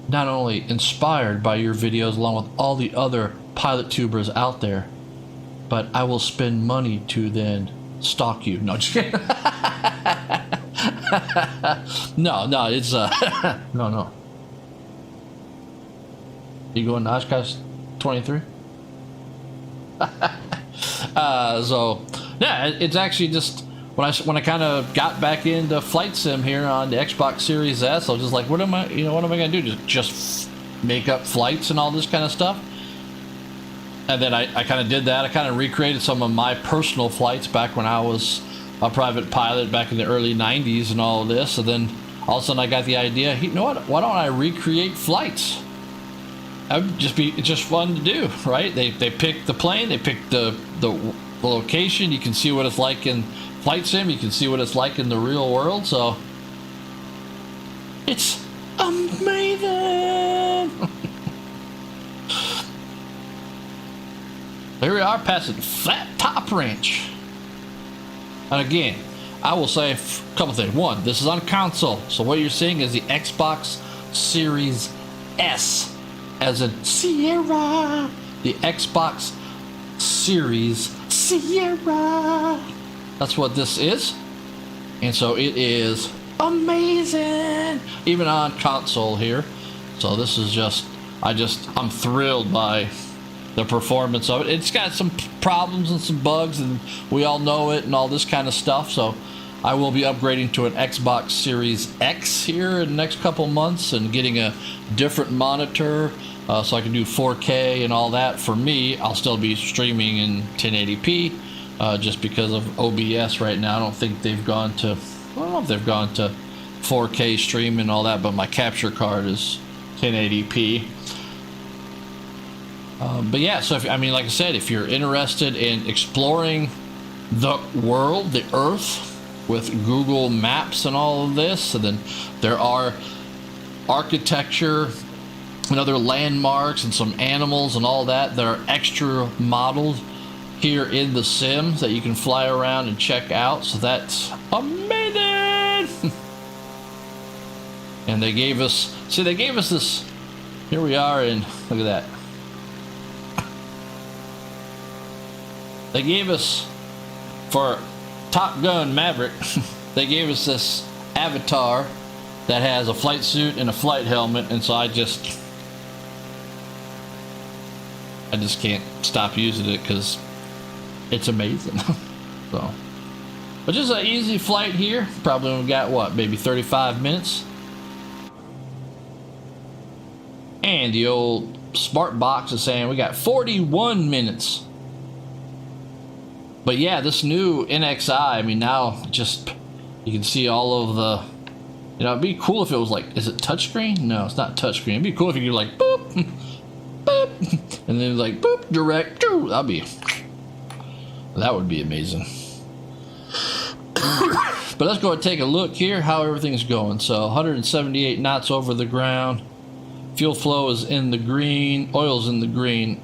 not only inspired by your videos along with all the other pilot tubers out there, but I will spend money to then stalk you. No, just kidding. no, it's no. You going to Oshkosh 23? So yeah, it's actually just when I kind of got back into flight sim here on the Xbox Series S, I was just like, what am I gonna do? Just make up flights and all this kind of stuff. And then I kind of did that. I kind of recreated some of my personal flights back when I was a private pilot back in the early 90s and all of this. And then all of a sudden I got the idea, you know what? Why don't I recreate flights? It's just fun to do, right? They pick the plane, they pick the location. You can see what it's like in flight sim. You can see what it's like in the real world. So it's amazing. Here we are passing Flat Top Ranch. And again, I will say a couple things. One, this is on console. So what you're seeing is the Xbox Series S. As in Sierra. The Xbox Series Sierra. That's what this is. And so it is amazing. Even on console here. So this is just, I'm thrilled by the performance of it. It's got some problems and some bugs, and we all know it and all this kind of stuff. So I will be upgrading to an Xbox Series X here in the next couple months and getting a different monitor so I can do 4K and all that. For me, I'll still be streaming in 1080p just because of OBS right now. I don't think they've gone to, I don't know if they've gone to 4K stream and all that, but my capture card is 1080p. But yeah, so like I said, if you're interested in exploring the world, the Earth, with Google Maps and all of this, and then there are architecture and other landmarks and some animals and all that are extra modeled here in the Sims that you can fly around and check out. So that's amazing. And they gave us this. Here we are, and look at that. They gave us, for Top Gun Maverick, they gave us this avatar that has a flight suit and a flight helmet, and so I just can't stop using it because it's amazing. So, but just an easy flight here. Probably only got what, maybe 35 minutes. And the old smart box is saying we got 41 minutes. But yeah, this new NXI, now just, you can see all of the, it'd be cool if it was like, is it touchscreen? No, it's not touchscreen. It'd be cool if you could like, boop, boop, and then like, boop, direct, that would be amazing. But let's go and take a look here, how everything's going. So 178 knots over the ground. Fuel flow is in the green. Oil's in the green.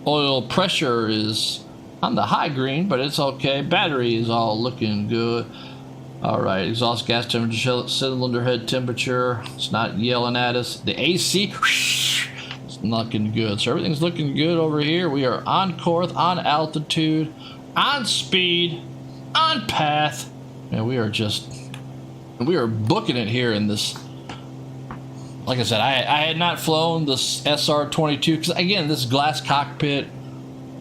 Oil pressure is on the high green, but it's okay. Battery is all looking good. All right, exhaust gas temperature, cylinder head temperature. It's not yelling at us. The AC, it's looking good. So everything's looking good over here. We are on course, on altitude, on speed, on path, and we are booking it here in this. Like I said, I had not flown this SR-22 because, again, this glass cockpit,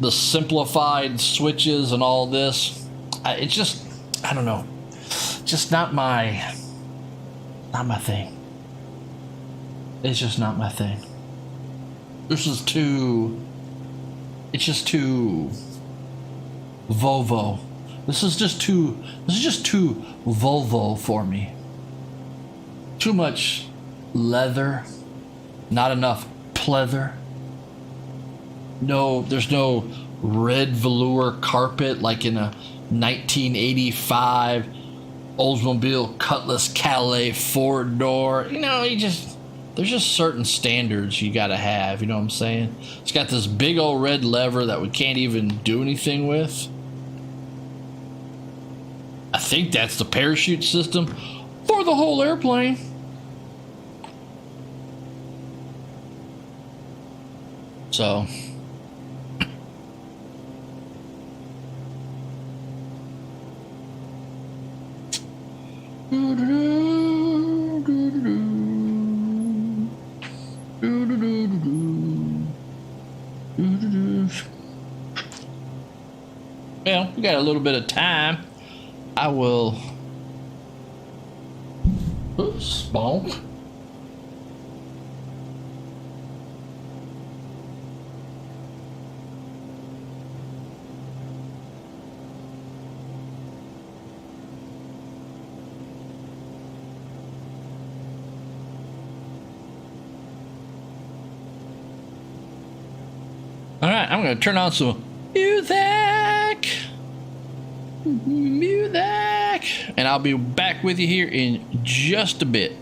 the simplified switches and all this, it's just, I don't know, just not my thing. It's just not my thing. It's just too Volvo. This is just too Volvo for me. Too much leather, not enough pleather. No, there's no red velour carpet like in a 1985 Oldsmobile Cutlass Calais 4-door. There's just certain standards you gotta have, you know what I'm saying? It's got this big old red lever that we can't even do anything with. I think that's the parachute system for the whole airplane. So well, we got a little bit of time I will. Oops, bonk. All right, I'm going to turn on some music. And I'll be back with you here in just a bit.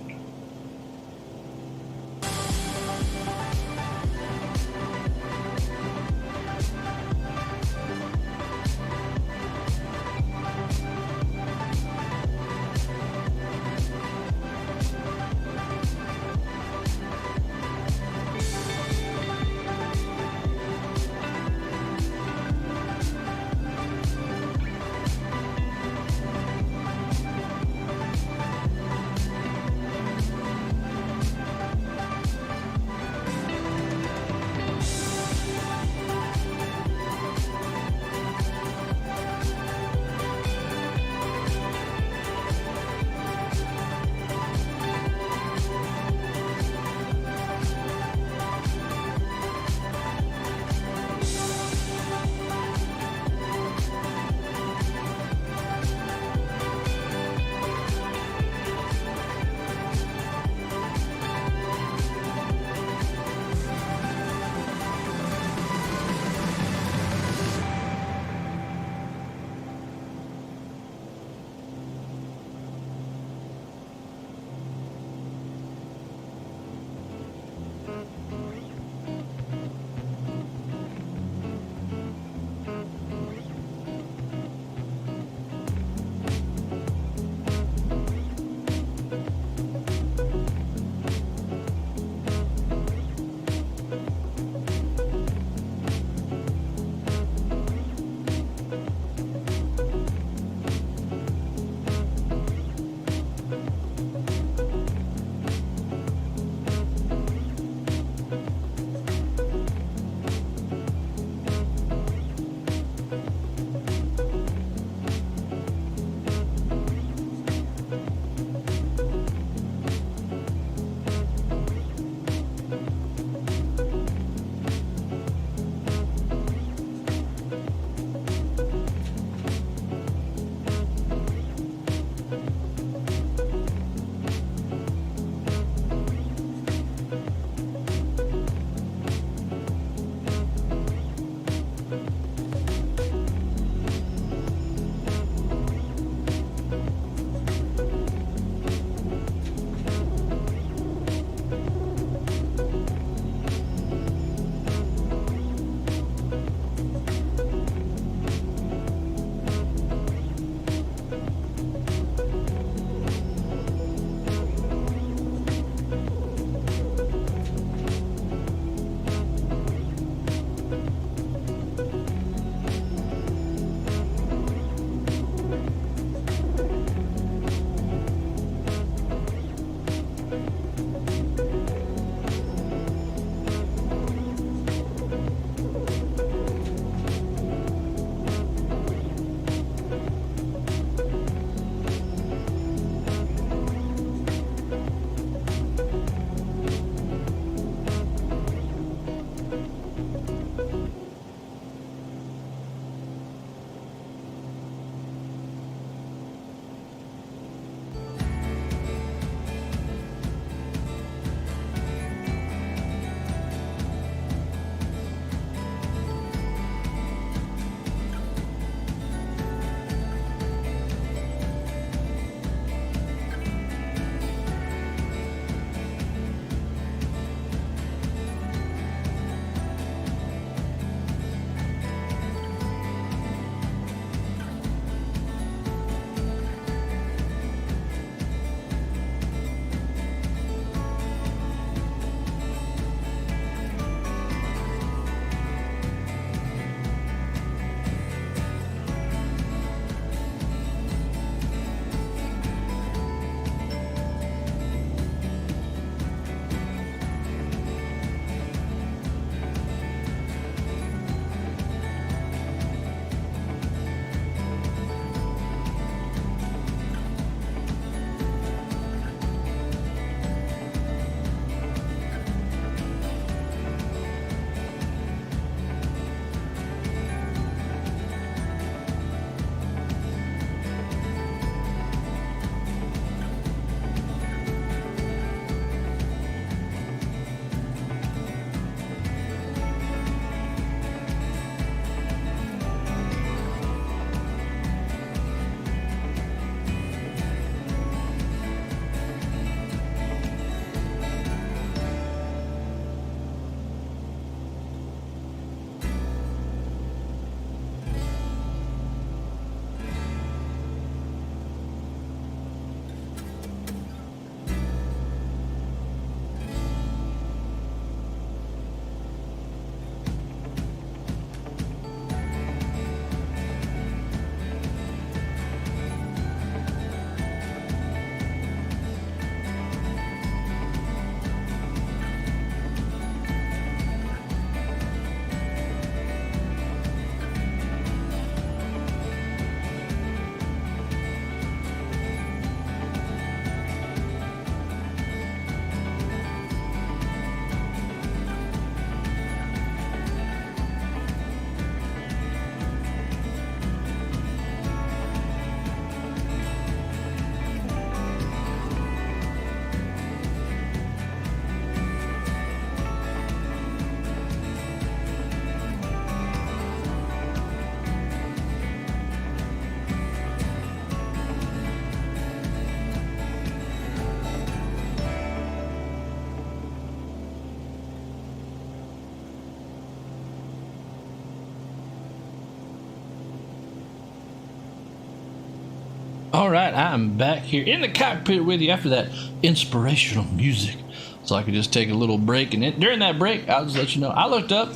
All right, I'm back here in the cockpit with you after that inspirational music. So I could just take a little break, and during that break, I'll just let you know, I looked up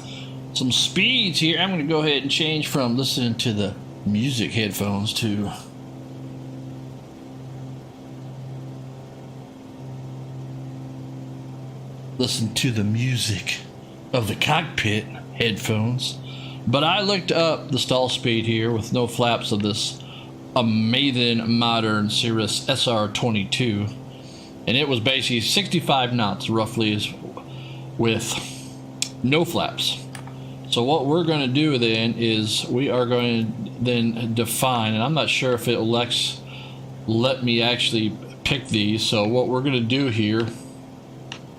some speeds here. I'm going to go ahead and change from listening to the music headphones to listen to the music of the cockpit headphones. But I looked up the stall speed here with no flaps of this amazing modern Cirrus SR-22, and it was basically 65 knots roughly, is with no flaps. So what we're going to do then is we are going to then define, and I'm not sure if it let me actually pick these. So what we're going to do here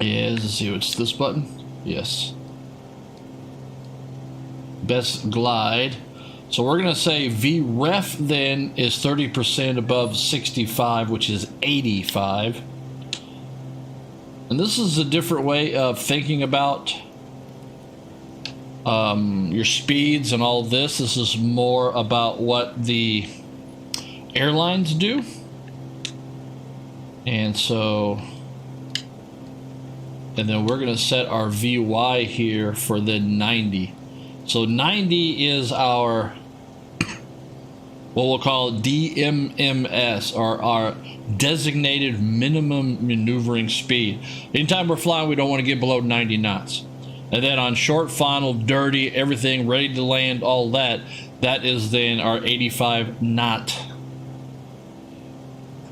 is, let's see, what's this button? Yes. Best glide. So we're going to say VREF then is 30% above 65, which is 85. And this is a different way of thinking about your speeds and all this. This is more about what the airlines do. And so, and then we're going to set our VY here for the 90. So 90 is our, what we'll call DMMS, or our designated minimum maneuvering speed. Anytime we're flying, we don't want to get below 90 knots. And then on short final, dirty, everything ready to land, all that, that is then our 85 knot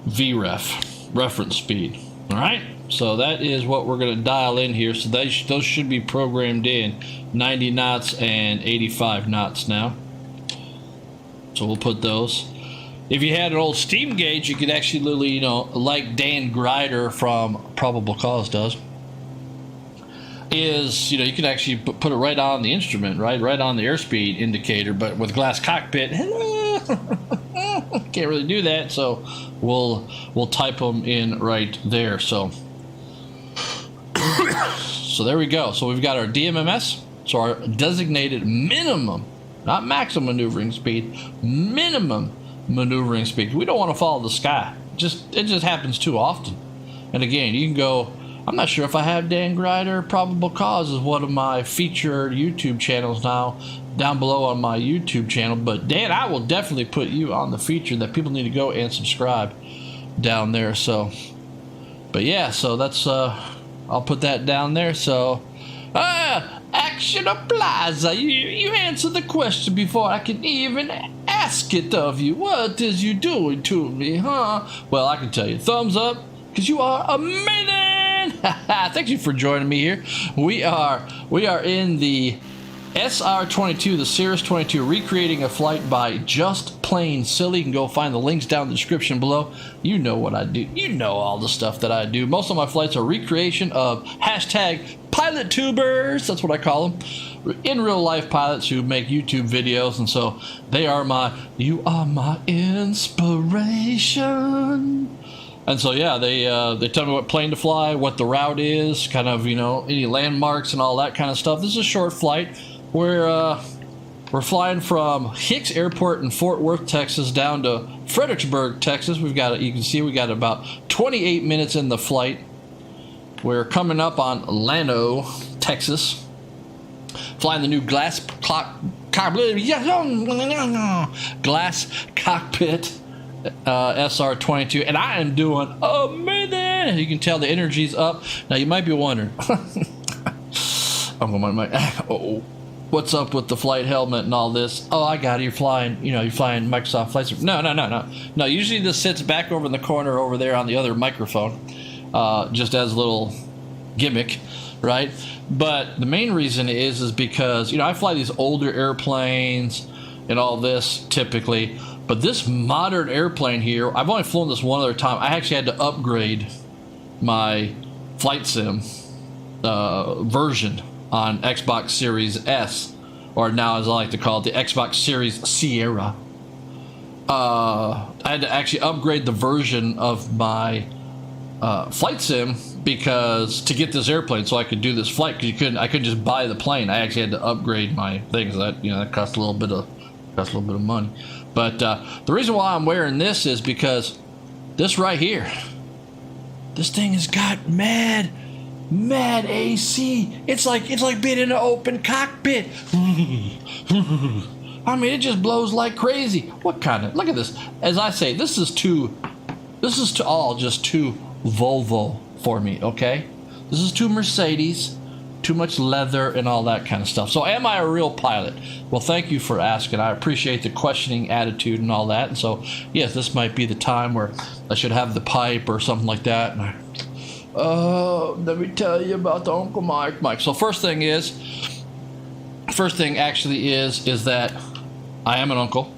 VREF, reference speed. All right, so that is what we're going to dial in here. So those should be programmed in 90 knots and 85 knots now. So we'll put those. If you had an old steam gauge, you could actually literally, you know, like Dan Grider from Probable Cause does, is, you know, you can actually put it right on the instrument, right on the airspeed indicator. But with glass cockpit, can't really do that. So we'll type them in right there. So there we go. So we've got our DMMS, so our designated minimum, not maximum maneuvering speed, minimum maneuvering speed. We don't want to follow the sky. It just happens too often. And again, you can go, I'm not sure if I have Dan Grider. Probable Cause is one of my featured YouTube channels now, down below on my YouTube channel. But Dan, I will definitely put you on the feature that people need to go and subscribe down there. So, but yeah, so that's I'll put that down there. So, action applies. You answer the question before I can even ask it of you. What is you doing to me, huh? Well, I can tell you, thumbs up, because you are amazing. Thank you for joining me here. We are in the SR-22, the Cirrus 22, recreating a flight by Just Plain Silly. You can go find the links down in the description below. You know what I do. You know all the stuff that I do. Most of my flights are recreation of hashtag pilot tubers. That's what I call them. In real life pilots who make YouTube videos, and so you are my inspiration. And so yeah, they tell me what plane to fly, what the route is, kind of, you know, any landmarks and all that kind of stuff. This is a short flight. We're flying from Hicks Airport in Fort Worth, Texas, down to Fredericksburg, Texas. You can see we got about 28 minutes in the flight. We're coming up on Llano, Texas, flying the new glass cockpit SR-22, and I am doing amazing. You can tell the energy's up. Now you might be wondering, what's up with the flight helmet and all this? Oh, I got it. You're flying Microsoft Flight Simulator. No. Usually this sits back over in the corner over there on the other microphone, just as a little gimmick, right? But the main reason is because, you know, I fly these older airplanes and all this typically, but this modern airplane here, I've only flown this one other time. I actually had to upgrade my flight sim version on Xbox Series S, or now as I like to call it, the Xbox Series Sierra. I had to actually upgrade the version of my flight sim because to get this airplane so I could do this flight, because I couldn't just buy the plane. I actually had to upgrade my things. That cost a little bit of money. But the reason why I'm wearing this is because this right here, this thing has got mad AC. It's like being in an open cockpit. I mean, it just blows like crazy. What kind of, look at this. As I say, this is all just too Volvo for me, okay? This is too Mercedes, too much leather and all that kind of stuff. So am I a real pilot? Well, thank you for asking. I appreciate the questioning attitude and all that. And so, yes, this might be the time where I should have the pipe or something like that. And let me tell you about the Uncle Mike. So first thing actually is that I am an uncle.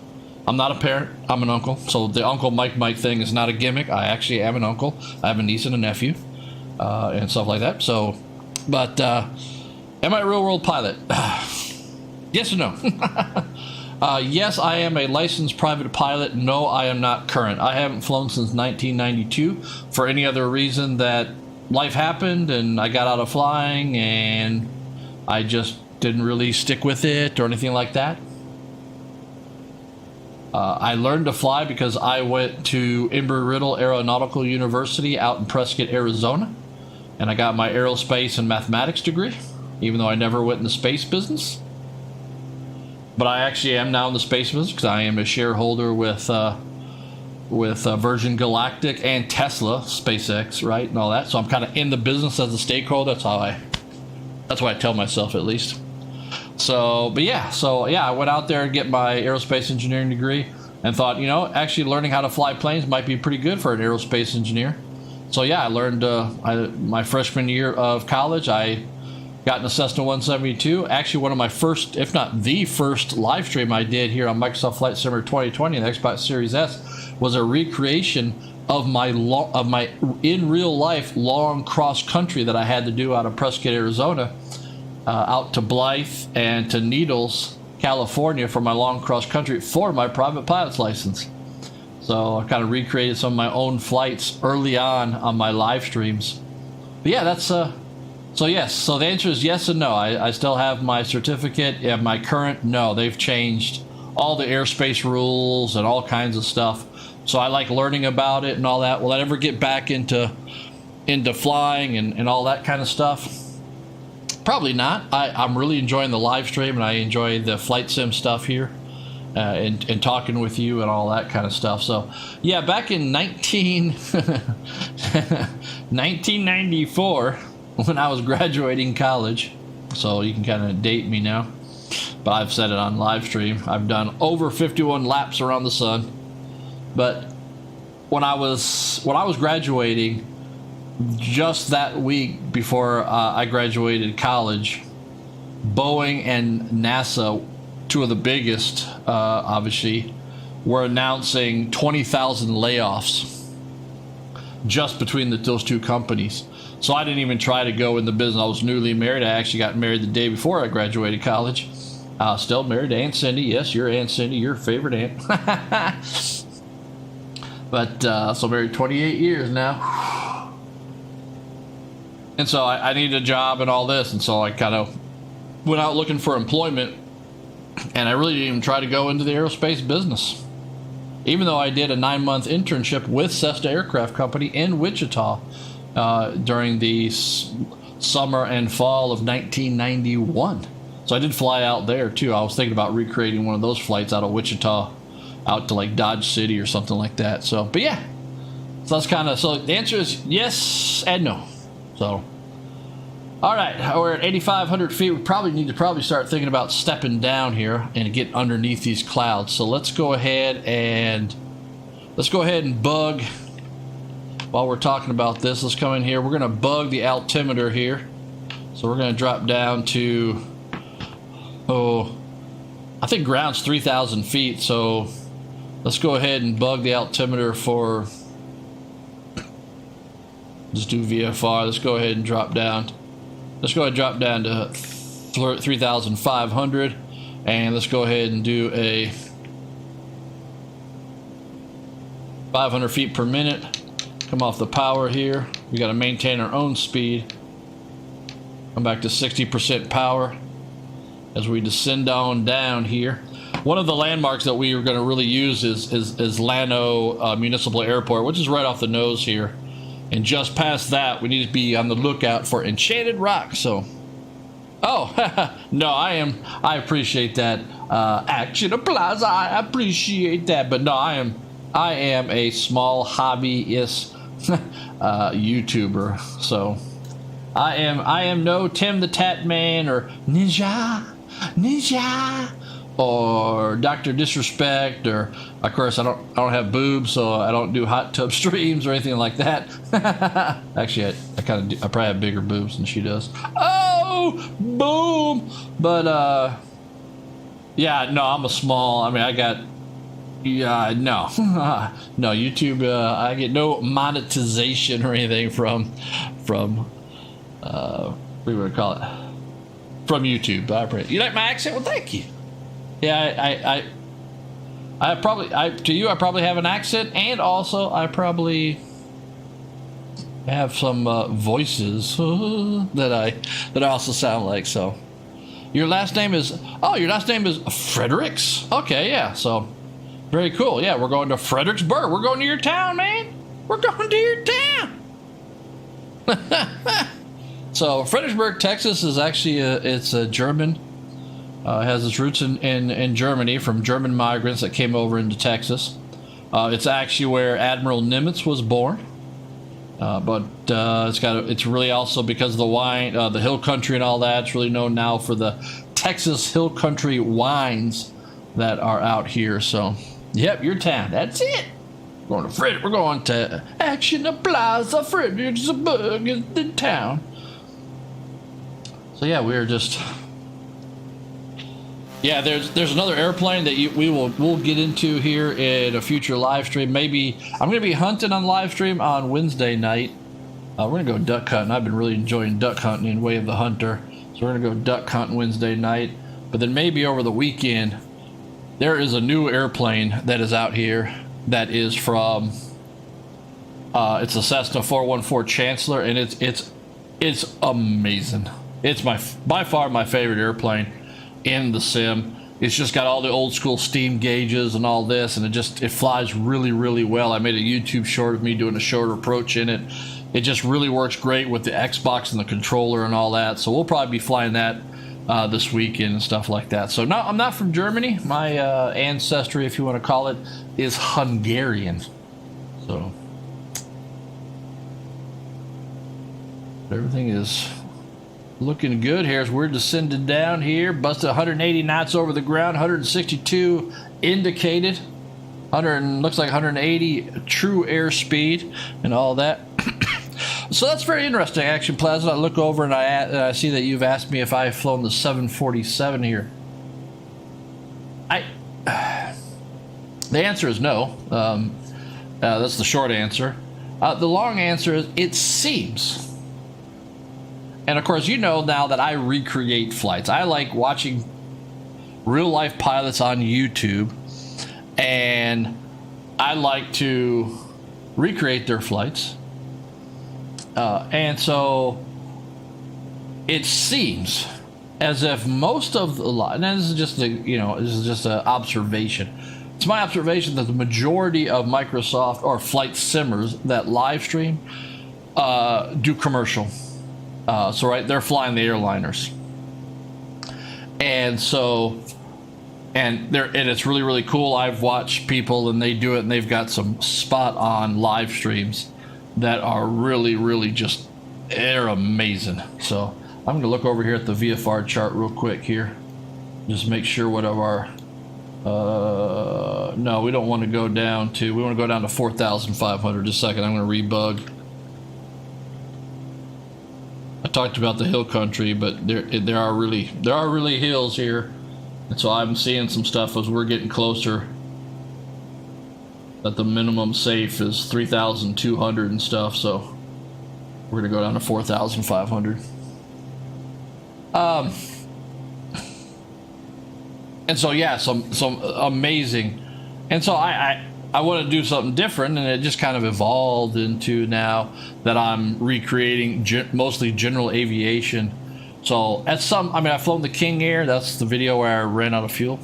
I'm not a parent, I'm an uncle. So the Uncle Mike thing is not a gimmick. I actually am an uncle. I have a niece and a nephew and stuff like that. So, but am I a real world pilot? Yes or no? Yes, I am a licensed private pilot. No, I am not current. I haven't flown since 1992 for any other reason that life happened and I got out of flying and I just didn't really stick with it or anything like that. I learned to fly because I went to Embry-Riddle Aeronautical University out in Prescott, Arizona, and I got my aerospace and mathematics degree, even though I never went in the space business. But I actually am now in the space business because I am a shareholder with Virgin Galactic and Tesla, SpaceX, right, and all that. So I'm kind of in the business as a stakeholder. That's what I tell myself, at least. So I went out there and get my aerospace engineering degree and thought, actually learning how to fly planes might be pretty good for an aerospace engineer. So yeah, I learned my freshman year of college. I got in a Cessna 172. Actually, one of my first, if not the first, live stream I did here on Microsoft Flight Simulator 2020 and the Xbox Series S was a recreation of my in real life long cross country that I had to do out of Prescott, Arizona. Out to Blythe and to Needles, California for my long cross country for my private pilot's license. So I kind of recreated some of my own flights early on my live streams. But yeah, that's so yes. So the answer is yes and no. I still have my certificate. Yeah, my current, no. They've changed all the airspace rules and all kinds of stuff. So I like learning about it and all that. Will I ever get back into flying and all that kind of stuff? Probably not. I'm really enjoying the live stream and I enjoy the flight sim stuff here and talking with you and all that kind of stuff. So yeah, back in 1994 when I was graduating college, so you can kind of date me now, but I've said it on live stream, I've done over 51 laps around the sun. But when I was graduating, just that week before I graduated college, Boeing and NASA, two of the biggest, obviously, were announcing 20,000 layoffs just between those two companies. So I didn't even try to go in the business. I was newly married. I actually got married the day before I graduated college. Still married to Aunt Cindy. Yes, your Aunt Cindy, your favorite aunt. But so married 28 years now. And so I needed a job and all this, and so I kind of went out looking for employment, and I really didn't even try to go into the aerospace business, even though I did a 9-month internship with Cessna Aircraft Company in Wichita during the summer and fall of 1991. So I did fly out there too. I was thinking about recreating one of those flights out of Wichita out to like Dodge City or something like that. So, but yeah, so that's kind of, so the answer is yes and no. So, all right, we're at 8,500 feet. We probably need to start thinking about stepping down here and get underneath these clouds. So let's go ahead and bug while we're talking about this. Let's come in here. We're going to bug the altimeter here. So we're going to drop down to, I think ground's 3,000 feet. So let's go ahead and bug the altimeter for, just do VFR. Let's go ahead and drop down. Let's go ahead and drop down to 3,500. And let's go ahead and do a 500 feet per minute. Come off the power here. We got to maintain our own speed. Come back to 60% power as we descend on down here. one of the landmarks that we are going to really use is Llano Municipal Airport, which is right off the nose here. And just past that, we need to be on the lookout for Enchanted Rock. So, oh, no, I appreciate that. Action Plaza, I appreciate that. But no, I am a small hobbyist YouTuber. So, I am no Tim the Tat Man or Ninja, or Dr. Disrespect, or of course I don't have boobs, so I don't do hot tub streams or anything like that. Actually, I probably have bigger boobs than she does. Oh, boom! But yeah, no, I'm a small. I mean, I got. Yeah, no, no YouTube. I get no monetization or anything from what do you call it? From YouTube. You like my accent? Well, thank you. Yeah, I probably have an accent, and also I probably have some voices that I also sound like. So, your last name is Fredericks. Okay, yeah. So, very cool. Yeah, we're going to Fredericksburg. We're going to your town, man. We're going to your town. So Fredericksburg, Texas is actually it's a German. Has its roots in Germany from German migrants that came over into Texas. It's actually where Admiral Nimitz was born. But it's really also because of the wine, the hill country and all that. It's really known now for the Texas hill country wines that are out here. So, yep, your town. That's it. We're going to Action Plaza. Fredericksburg is the town. So yeah, we're just. Yeah, there's another airplane that we'll get into here in a future live stream. Maybe I'm gonna be hunting on live stream on Wednesday night. We're gonna go duck hunting. I've been really enjoying duck hunting in Way of the Hunter, so we're gonna go duck hunting Wednesday night. But then maybe over the weekend, there is a new airplane that is out here that is from. It's a Cessna 414 Chancellor, and it's amazing. It's by far my favorite airplane in the sim. It's just got all the old school steam gauges and all this, and it flies really, really well. I made a YouTube short of me doing a short approach in it. It just really works great with the Xbox and the controller and all that. So we'll probably be flying that this weekend and stuff like that. So no, I'm not from Germany. My ancestry, if you want to call it, is Hungarian. So everything is looking good here as we're descending down here. Busted 180 knots over the ground, 162 indicated, looks like 180 true airspeed and all that. So that's very interesting, Action Plaza. I look over and I see that you've asked me if I've flown the 747 here. The answer is no. That's the short answer. The long answer is it seems. And of course, you know now that I recreate flights. I like watching real life pilots on YouTube, and I like to recreate their flights. And so it seems as if most of the and this is just an observation. It's my observation that the majority of Microsoft or flight simmers that live stream do commercial. So right, they're flying the airliners, and it's really, really cool. I've watched people and they do it, and they've got some spot on live streams that are really, really they're amazing. So I'm going to look over here at the VFR chart real quick here, just make sure what of our no, we don't want to go down to, we want to go down to 4,500. Just a second, I'm going to rebug. I talked about the hill country, but there are really hills here, and so I'm seeing some stuff as we're getting closer that the minimum safe is 3,200 and stuff. So we're gonna go down to 4,500. And so yeah, some amazing, and so I want to do something different, and it just kind of evolved into now that I'm recreating mostly general aviation. So I've flown the King Air. That's the video where I ran out of fuel.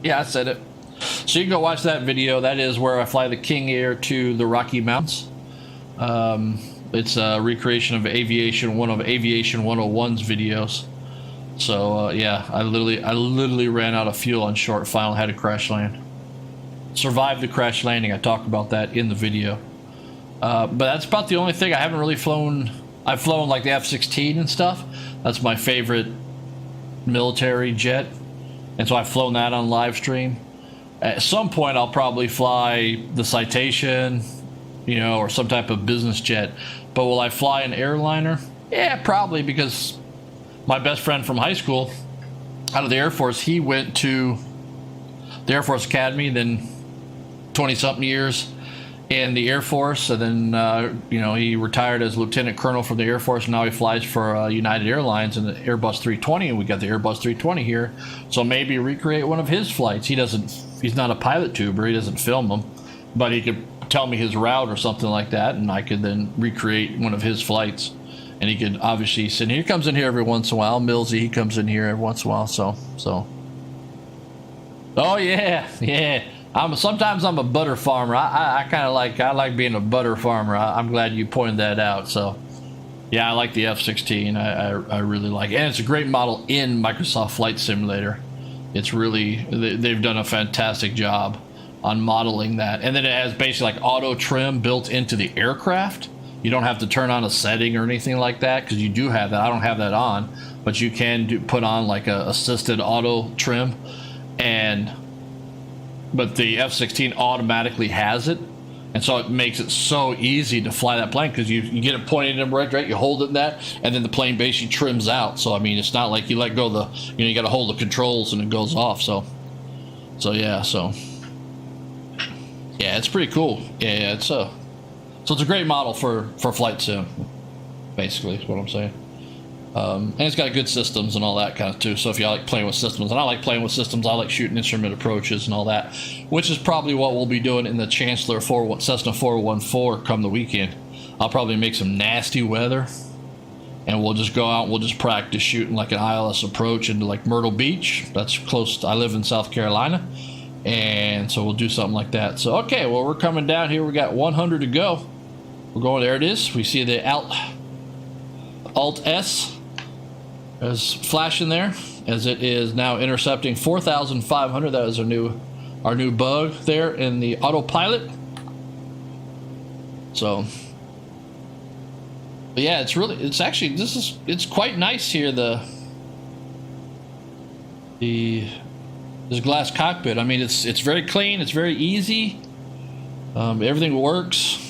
Yeah, I said it. So you can go watch that video. That is where I fly the King Air to the Rocky Mountains. It's a recreation of Aviation, one of Aviation 101's videos. So yeah, I literally ran out of fuel on short final, had to crash land. Survived the crash landing. I talked about that in the video. But that's about the only thing. I haven't really flown. I've flown like the F-16 and stuff. That's my favorite military jet, and so I've flown that on Livestream. At some point I'll probably fly the Citation, you know, or some type of business jet. But will I fly an airliner? Yeah, probably, because my best friend from high school out of the Air Force, he went to the Air Force Academy, then 20-something years in the Air Force, and then you know, he retired as lieutenant colonel from the Air Force, and now he flies for United Airlines in the Airbus 320, and we got the Airbus 320 here, so maybe recreate one of his flights. He's not a pilot tuber, he doesn't film them, but he could tell me his route or something like that, and I could then recreate one of his flights. And he could obviously sit in here. He comes in here every once in a while. Millsy, he comes in here every once in a while. So. Oh yeah. Sometimes I'm a butter farmer. I kind of like being a butter farmer. I'm glad you pointed that out. So, yeah, I like the F-16. I really like it. And it's a great model in Microsoft Flight Simulator. It's really, they've done a fantastic job on modeling that. And then it has basically like auto trim built into the aircraft. You don't have to turn on a setting or anything like that, because you do have that. I don't have that on, but you can put on like a assisted auto trim, but the F-16 automatically has it, and so it makes it so easy to fly that plane, because you get it pointed in right, you hold it in that, and then the plane basically trims out. So I mean, it's not like you let go of the, you know, you got to hold the controls and it goes off. So yeah, it's pretty cool. Yeah, So it's a great model for flight sim, basically, is what I'm saying. And it's got good systems and all that kind of too. So if you like playing with systems, and I like playing with systems, I like shooting instrument approaches and all that, which is probably what we'll be doing in the Chancellor Cessna 414 come the weekend. I'll probably make some nasty weather, and we'll just go out and we'll just practice shooting like an ILS approach into like Myrtle Beach. That's close. I live in South Carolina, and so we'll do something like that. So okay, well, we're coming down here. We got 100 to go. We're going, there it is. We see the Alt S is flashing there, as it is now intercepting 4,500. That is our new bug there in the autopilot. So, but yeah, it's quite nice here. This glass cockpit. I mean, it's very clean. It's very easy. Everything works.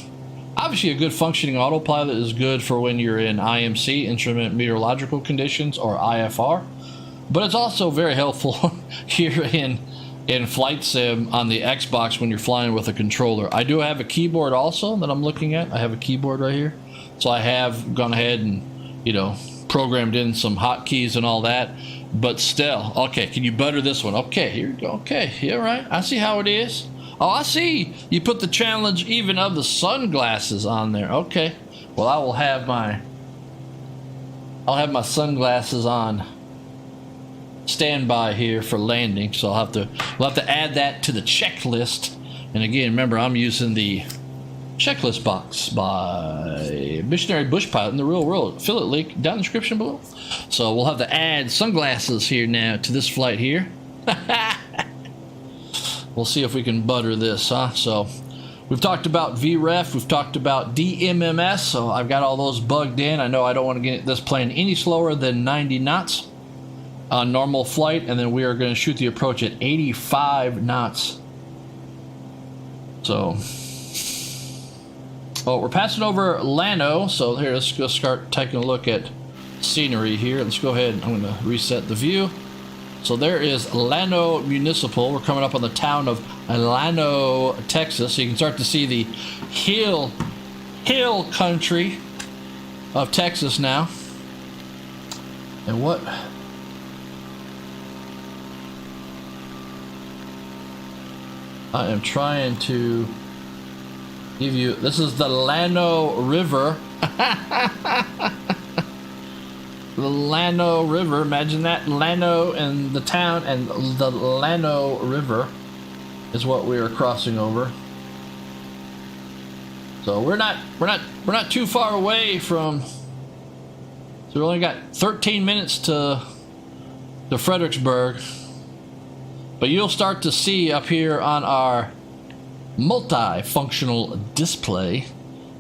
Obviously, a good functioning autopilot is good for when you're in IMC, instrument meteorological conditions, or IFR. But it's also very helpful here in flight sim on the Xbox when you're flying with a controller. I do have a keyboard also that I'm looking at. I have a keyboard right here. So I have gone ahead and, you know, programmed in some hotkeys and all that. But still, okay, can you butter this one? Okay, here we go. Okay, yeah, right. I see how it is. Oh, I see. You put the challenge even of the sunglasses on there. Okay. Well, I'll have my sunglasses on standby here for landing. So we'll have to add that to the checklist. And again, remember, I'm using the checklist box by Missionary Bush Pilot in the Real World. Affiliate link down in the description below. So we'll have to add sunglasses here now to this flight here. We'll see if we can butter this, huh? So we've talked about VREF, we've talked about DMMS, so I've got all those bugged in. I know I don't want to get this plane any slower than 90 knots on normal flight, and then we are going to shoot the approach at 85 knots. So, well, we're passing over Llano, so here, let's go start taking a look at scenery here. Let's go ahead, I'm going to reset the view. So there is Llano Municipal. We're coming up on the town of Llano, Texas. So you can start to see the hill country of Texas now. And what? I am trying to give you, this is the Llano River. the Llano River. Imagine that, Llano and the town, and the Llano River is what we are crossing over. So we're not too far away from. So we only got 13 minutes to Fredericksburg, but you'll start to see up here on our multi-functional display,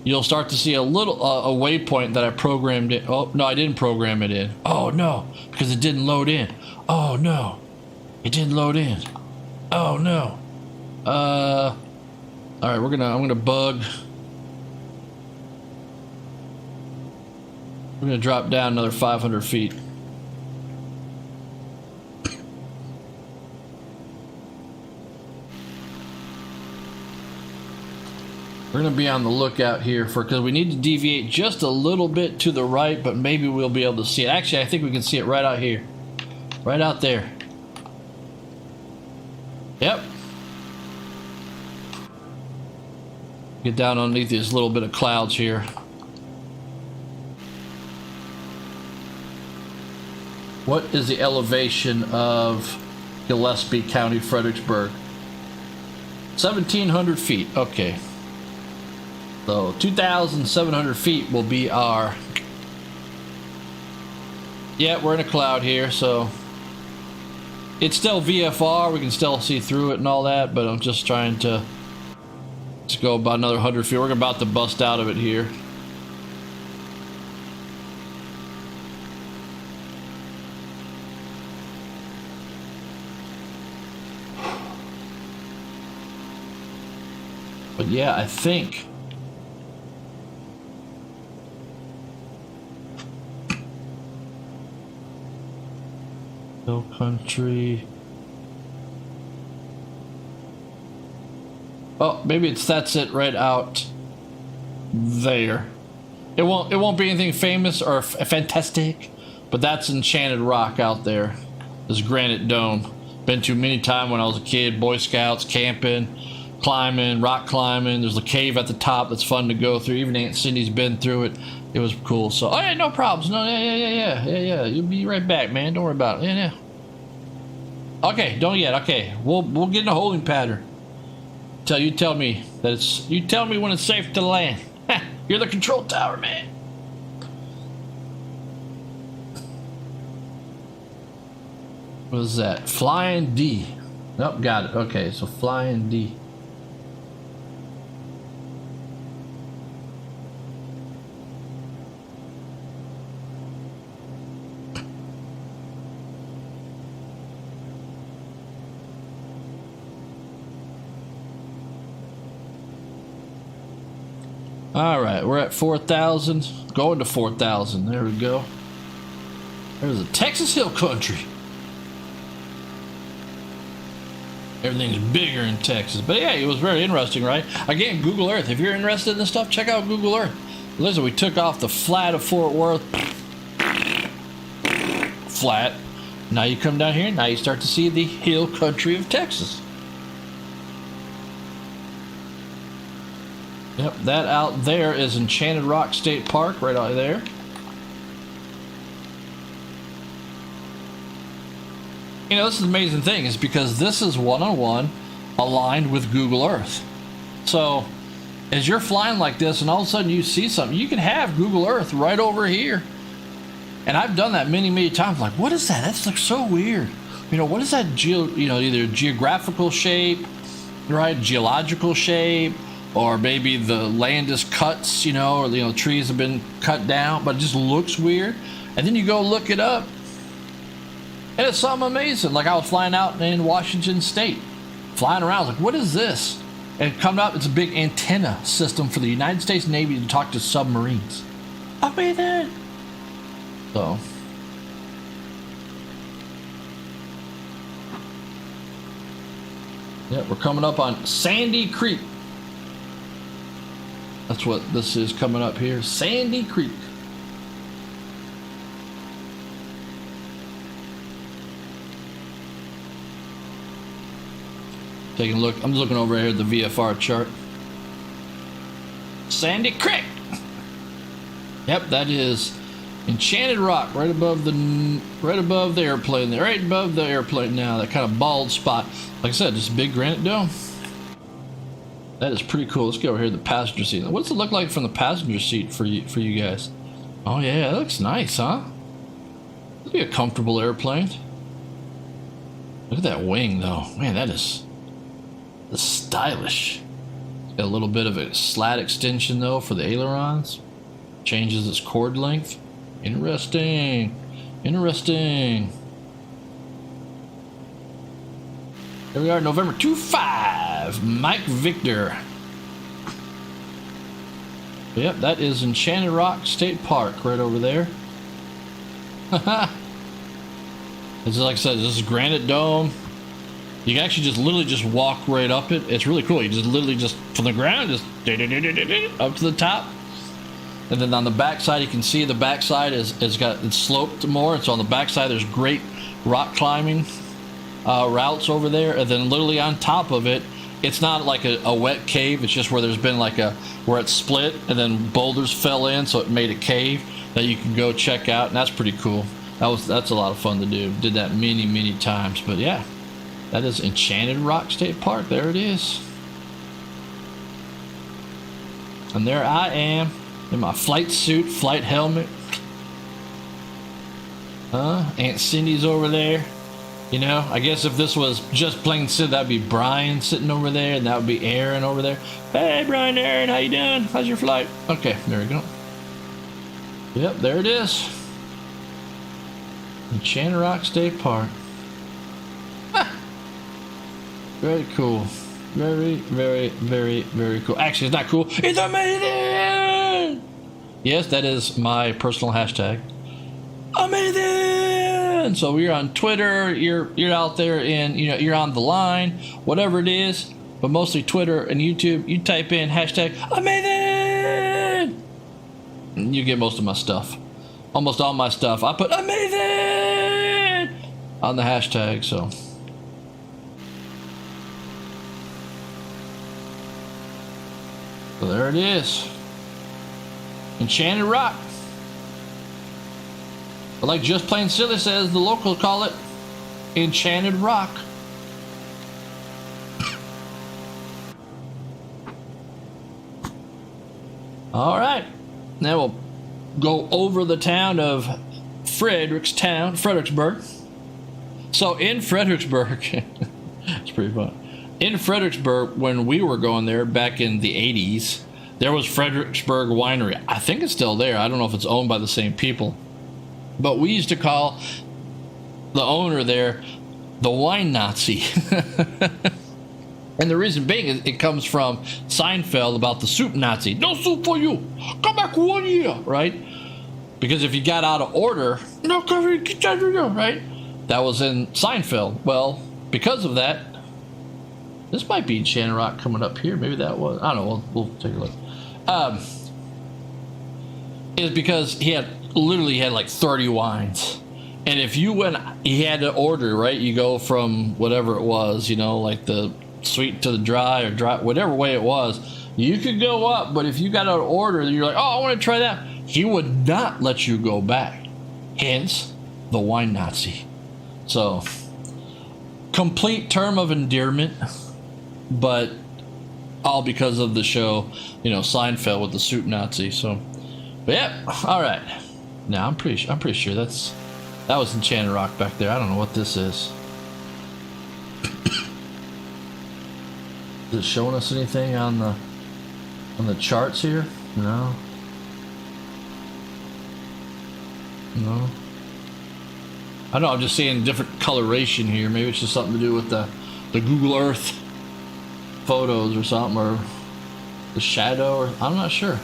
you'll start to see a little a waypoint that I programmed it. Oh no, I didn't program it in. Oh no, because it didn't load in. Oh no, it didn't load in. Oh no. All right, I'm gonna bug. We're gonna drop down another 500 feet. We're going to be on the lookout here because we need to deviate just a little bit to the right, but maybe we'll be able to see it. Actually, I think we can see it right out here. Right out there. Yep. Get down underneath these little bit of clouds here. What is the elevation of Gillespie County, Fredericksburg? 1,700 feet. Okay. So 2,700 feet will be our. Yeah, we're in a cloud here, so it's still VFR. We can still see through it and all that, but I'm just trying to go about another 100 feet. We're about to bust out of it here. But yeah, I think. Hill country. Oh, maybe that's it right out there. It won't be anything famous or fantastic, but that's Enchanted Rock out there. This granite dome. Been to many times when I was a kid. Boy Scouts, camping, climbing, rock climbing. There's a cave at the top that's fun to go through. Even Aunt Cindy's been through it. It was cool. So, oh yeah, no problems. No, yeah. You'll be right back, man. Don't worry about it. Yeah. Okay, don't yet. Okay, we'll get in a holding pattern. You tell me when it's safe to land. You're the control tower, man. What is that? Flying D. Nope, got it. Okay, so Flying D. All right, we're at 4,000, going to 4,000. There we go. There's a Texas Hill Country. Everything's bigger in Texas. But yeah, it was very interesting, right? Again, Google Earth. If you're interested in this stuff, check out Google Earth. Listen, we took off the flat of Fort Worth. Flat. Now you come down here, now you start to see the hill country of Texas. Yep, that out there is Enchanted Rock State Park, right out there. You know, this is the amazing thing, is because this is one-on-one aligned with Google Earth. So, as you're flying like this and all of a sudden you see something, you can have Google Earth right over here. And I've done that many, many times. Like, what is that? That looks so weird. You know, what is that, either geographical shape, right, geological shape, or maybe the land is cuts, or trees have been cut down, but it just looks weird. And then you go look it up, and it's something amazing. Like I was flying out in Washington State, flying around, I was like, what is this? And it comes up, it's a big antenna system for the United States Navy to talk to submarines. Amazing. So. Yeah, we're coming up on Sandy Creek. That's what this is coming up here. Sandy Creek. Taking a look. I'm looking over here at the VFR chart. Sandy Creek. Yep, that is Enchanted Rock, right above the airplane there, right above the airplane now, that kind of bald spot. Like I said, just a big granite dome. That is pretty cool. Let's get over here to the passenger seat. What's it look like from the passenger seat for you guys? Oh yeah, that looks nice, huh? It'll be a comfortable airplane. Look at that wing though. Man, that's stylish. Got a little bit of a slat extension though for the ailerons. Changes its chord length. Interesting. Interesting. Here we are, November 25. Mike Victor. Yep, that is Enchanted Rock State Park right over there. This is, like I said, this is granite dome. You can actually just literally just walk right up it. It's really cool. You just literally just from the ground, just up to the top. And then on the backside, you can see the backside it's sloped more. And so on the backside, there's great rock climbing routes over there. And then literally on top of it, it's not like a wet cave. It's just where there's been like where it's split and then boulders fell in, so it made a cave that you can go check out. And that's pretty cool. That's a lot of fun to do. Did that many times. But yeah, that is Enchanted Rock State Park. There it is. And there I am. In my flight suit, flight helmet. Aunt Cindy's over there. You know, I guess if this was just plain Sid, that'd be Brian sitting over there, and that would be Aaron over there. Hey, Brian, Aaron, how you doing? How's your flight? Okay, there we go. Yep, there it is. Enchanted Rock State Park. Very cool. Very cool. Actually, it's not cool. It's amazing! Yes, that is my personal hashtag. Amazing! So we're on Twitter, you're out there and you're on the line, whatever it is, but mostly Twitter and YouTube, you type in hashtag amazing! And you get most of my stuff. Almost all my stuff. I put amazing on the hashtag, so. So there it is. Enchanted Rock. But like Just Plain Silly says, the locals call it Enchanted Rock. All right. Now we'll go over the town of Fredericksburg. So in Fredericksburg, it's pretty fun. In Fredericksburg, when we were going there back in the 80s, there was Fredericksburg Winery. I think it's still there. I don't know if it's owned by the same people. But we used to call the owner there the Wine Nazi. And the reason being is it comes from Seinfeld about the soup Nazi. No soup for you. Come back 1 year, right? Because if you got out of order, no, right? That was in Seinfeld. Well, because of that, this might be Enchanted Rock coming up here. Maybe that was. I don't know. We'll take a look. Is because he literally had like 30 wines. And if you went, he had to order, right? You go from whatever it was, like the sweet to the dry or dry, whatever way it was. You could go up, but if you got an order, you're like, oh, I want to try that. He would not let you go back. Hence, the Wine Nazi. So, complete term of endearment, but all because of the show, Seinfeld with the soup Nazi. So, but yeah, all right. Now I'm pretty sure that was Enchanted Rock back there. I don't know what this is. Is it showing us anything on the charts here? No. I know, I'm just seeing different coloration here. Maybe it's just something to do with the Google Earth photos or something, or the shadow, or I'm not sure.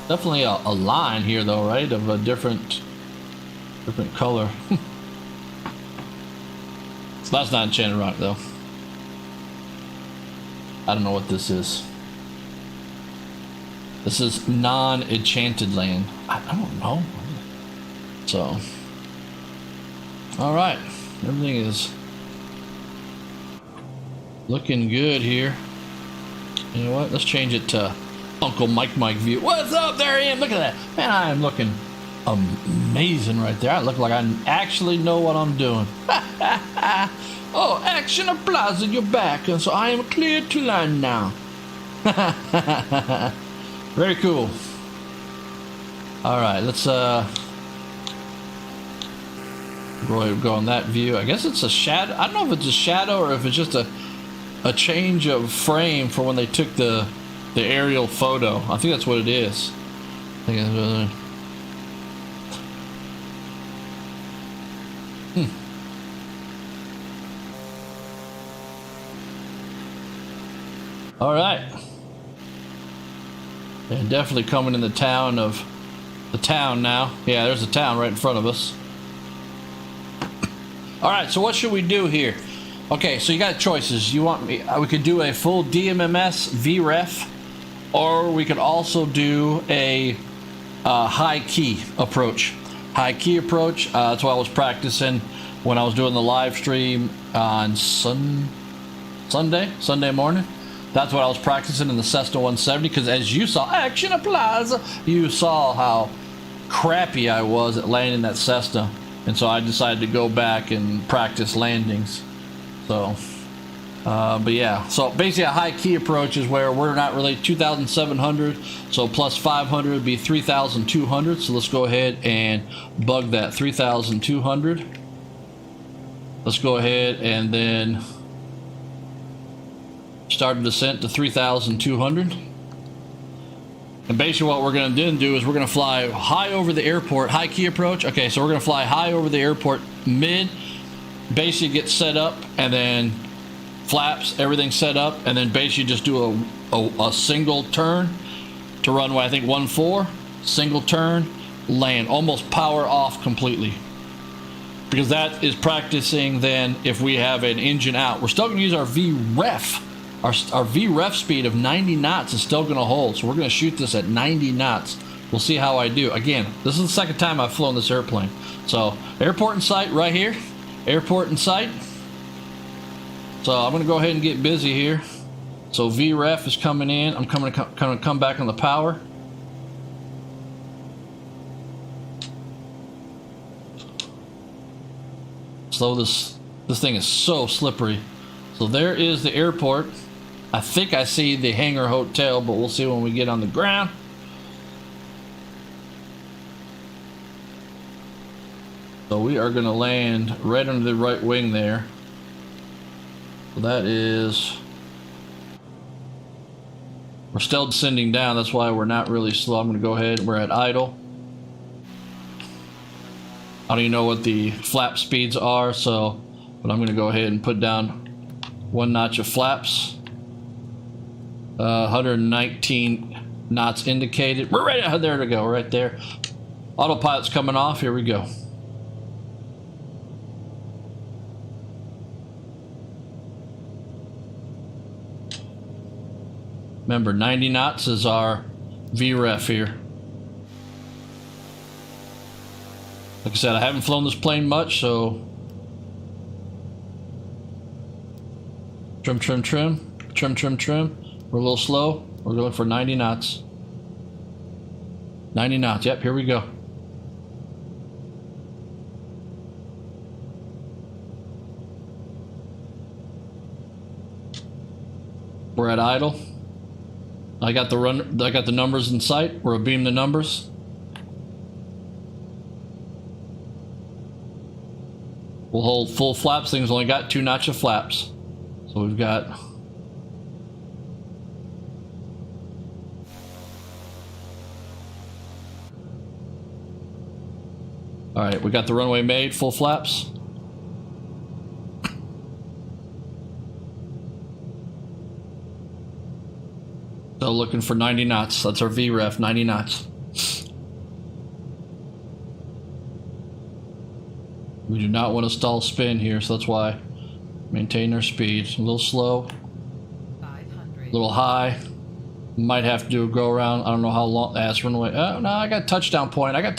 Definitely a line here though, right? Of a different color. So that's not Enchanted Rock though. I don't know what this is. This is non-enchanted land. I don't know. So, all right, everything is looking good here. You know what? Let's change it to Uncle Mike view. What's up? There I am. Look at that. Man, I am looking amazing right there. I look like I actually know what I'm doing. Oh, action applies in your back, and so I am clear to land now. Very cool. All right, let's go on that view. I guess it's a shadow. I don't know if it's a shadow or if it's just a change of frame for when they took the aerial photo. I think that's what it is. I think it's All right. And definitely coming in the town now. Yeah, there's a town right in front of us. All right, so what should we do here? Okay, so you got choices. You want me? We could do a full DMMS VREF, or we could also do a high key approach. High key approach. That's what I was practicing when I was doing the live stream on Sunday morning. That's what I was practicing in the Cessna 170, because as you saw, action applies. You saw how crappy I was at landing that Cessna, and so I decided to go back and practice landings. So, but yeah, so basically a high key approach is where we're not really 2,700, so plus 500 would be 3,200. So let's go ahead and bug that 3,200. Let's go ahead and then start a descent to 3,200. And basically what we're going to do is we're going to fly high over the airport. High key approach. Okay, so we're going to fly high over the airport mid. Basically get set up, and then flaps, everything set up, and then basically just do a single turn to runway, I think 14. Single turn, land, almost power off completely. Because that is practicing then if we have an engine out. We're still going to use our VREF. Our VREF speed of 90 knots is still going to hold, so we're going to shoot this at 90 knots. We'll see how I do. Again, this is the second time I've flown this airplane. So, airport in sight right here. Airport in sight. So I'm going to go ahead and get busy here. So VREF is coming in. I'm going to come back on the power. Slow this thing is so slippery. So there is the airport. I think I see the Hangar Hotel, but we'll see when we get on the ground. So we are going to land right under the right wing there. So that is... We're still descending down, that's why we're not really slow. I'm going to go ahead, we're at idle. I don't even know what the flap speeds are, so... But I'm going to go ahead and put down one notch of flaps. 119 knots indicated. We're right there to go, right there. Autopilot's coming off, here we go. Remember, 90 knots is our VREF here. Like I said, I haven't flown this plane much, so trim. We're a little slow. We're going for 90 knots. 90 knots. Yep, here we go. We're at idle. I got the numbers in sight. We're abeam the numbers. We'll hold full flaps. Things only got 2 notch of flaps. So we've got all right, we got the runway made, full flaps. So looking for 90 knots. That's our VREF, 90 knots. We do not want to stall spin here, so that's why maintain our speed. A little slow, a little high. Might have to do a go around. I don't know how long. That's runway. Oh no, I got touchdown point. We got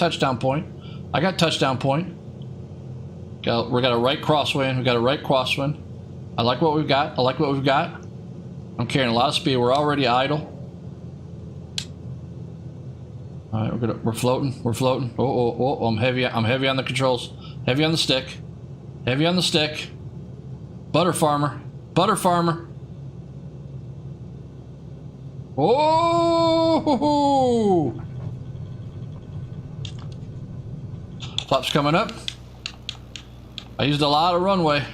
a right crosswind. I like what we've got. I'm carrying a lot of speed. We're already idle. All right, we're floating. We're floating. Oh, I'm heavy on the controls. Heavy on the stick. Heavy on the stick. Butter farmer. Butter farmer. Oh! Flaps coming up. I used a lot of runway. I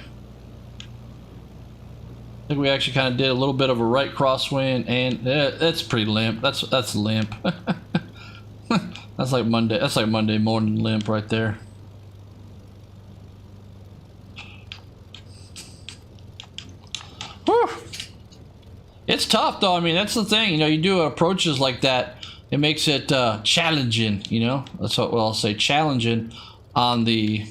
think we actually kind of did a little bit of a right crosswind, and that's pretty limp. That's limp. That's like Monday. That's like Monday morning limp right there. Whew. It's tough though. I mean, that's the thing. You know, you do approaches like that, it makes it challenging. You know, that's what I'll say. Challenging on the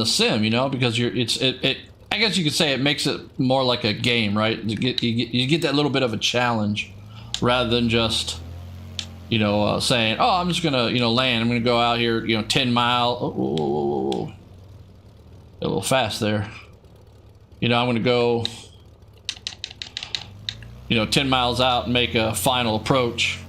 sim. You know, because it. I guess you could say it makes it more like a game, right? You get that little bit of a challenge, rather than just, you know, saying, "Oh, I'm just gonna, you know, land. I'm gonna go out here, you know, 10 mile." Oh, a little fast there. You know, I'm gonna go, you know, 10 miles out and make a final approach.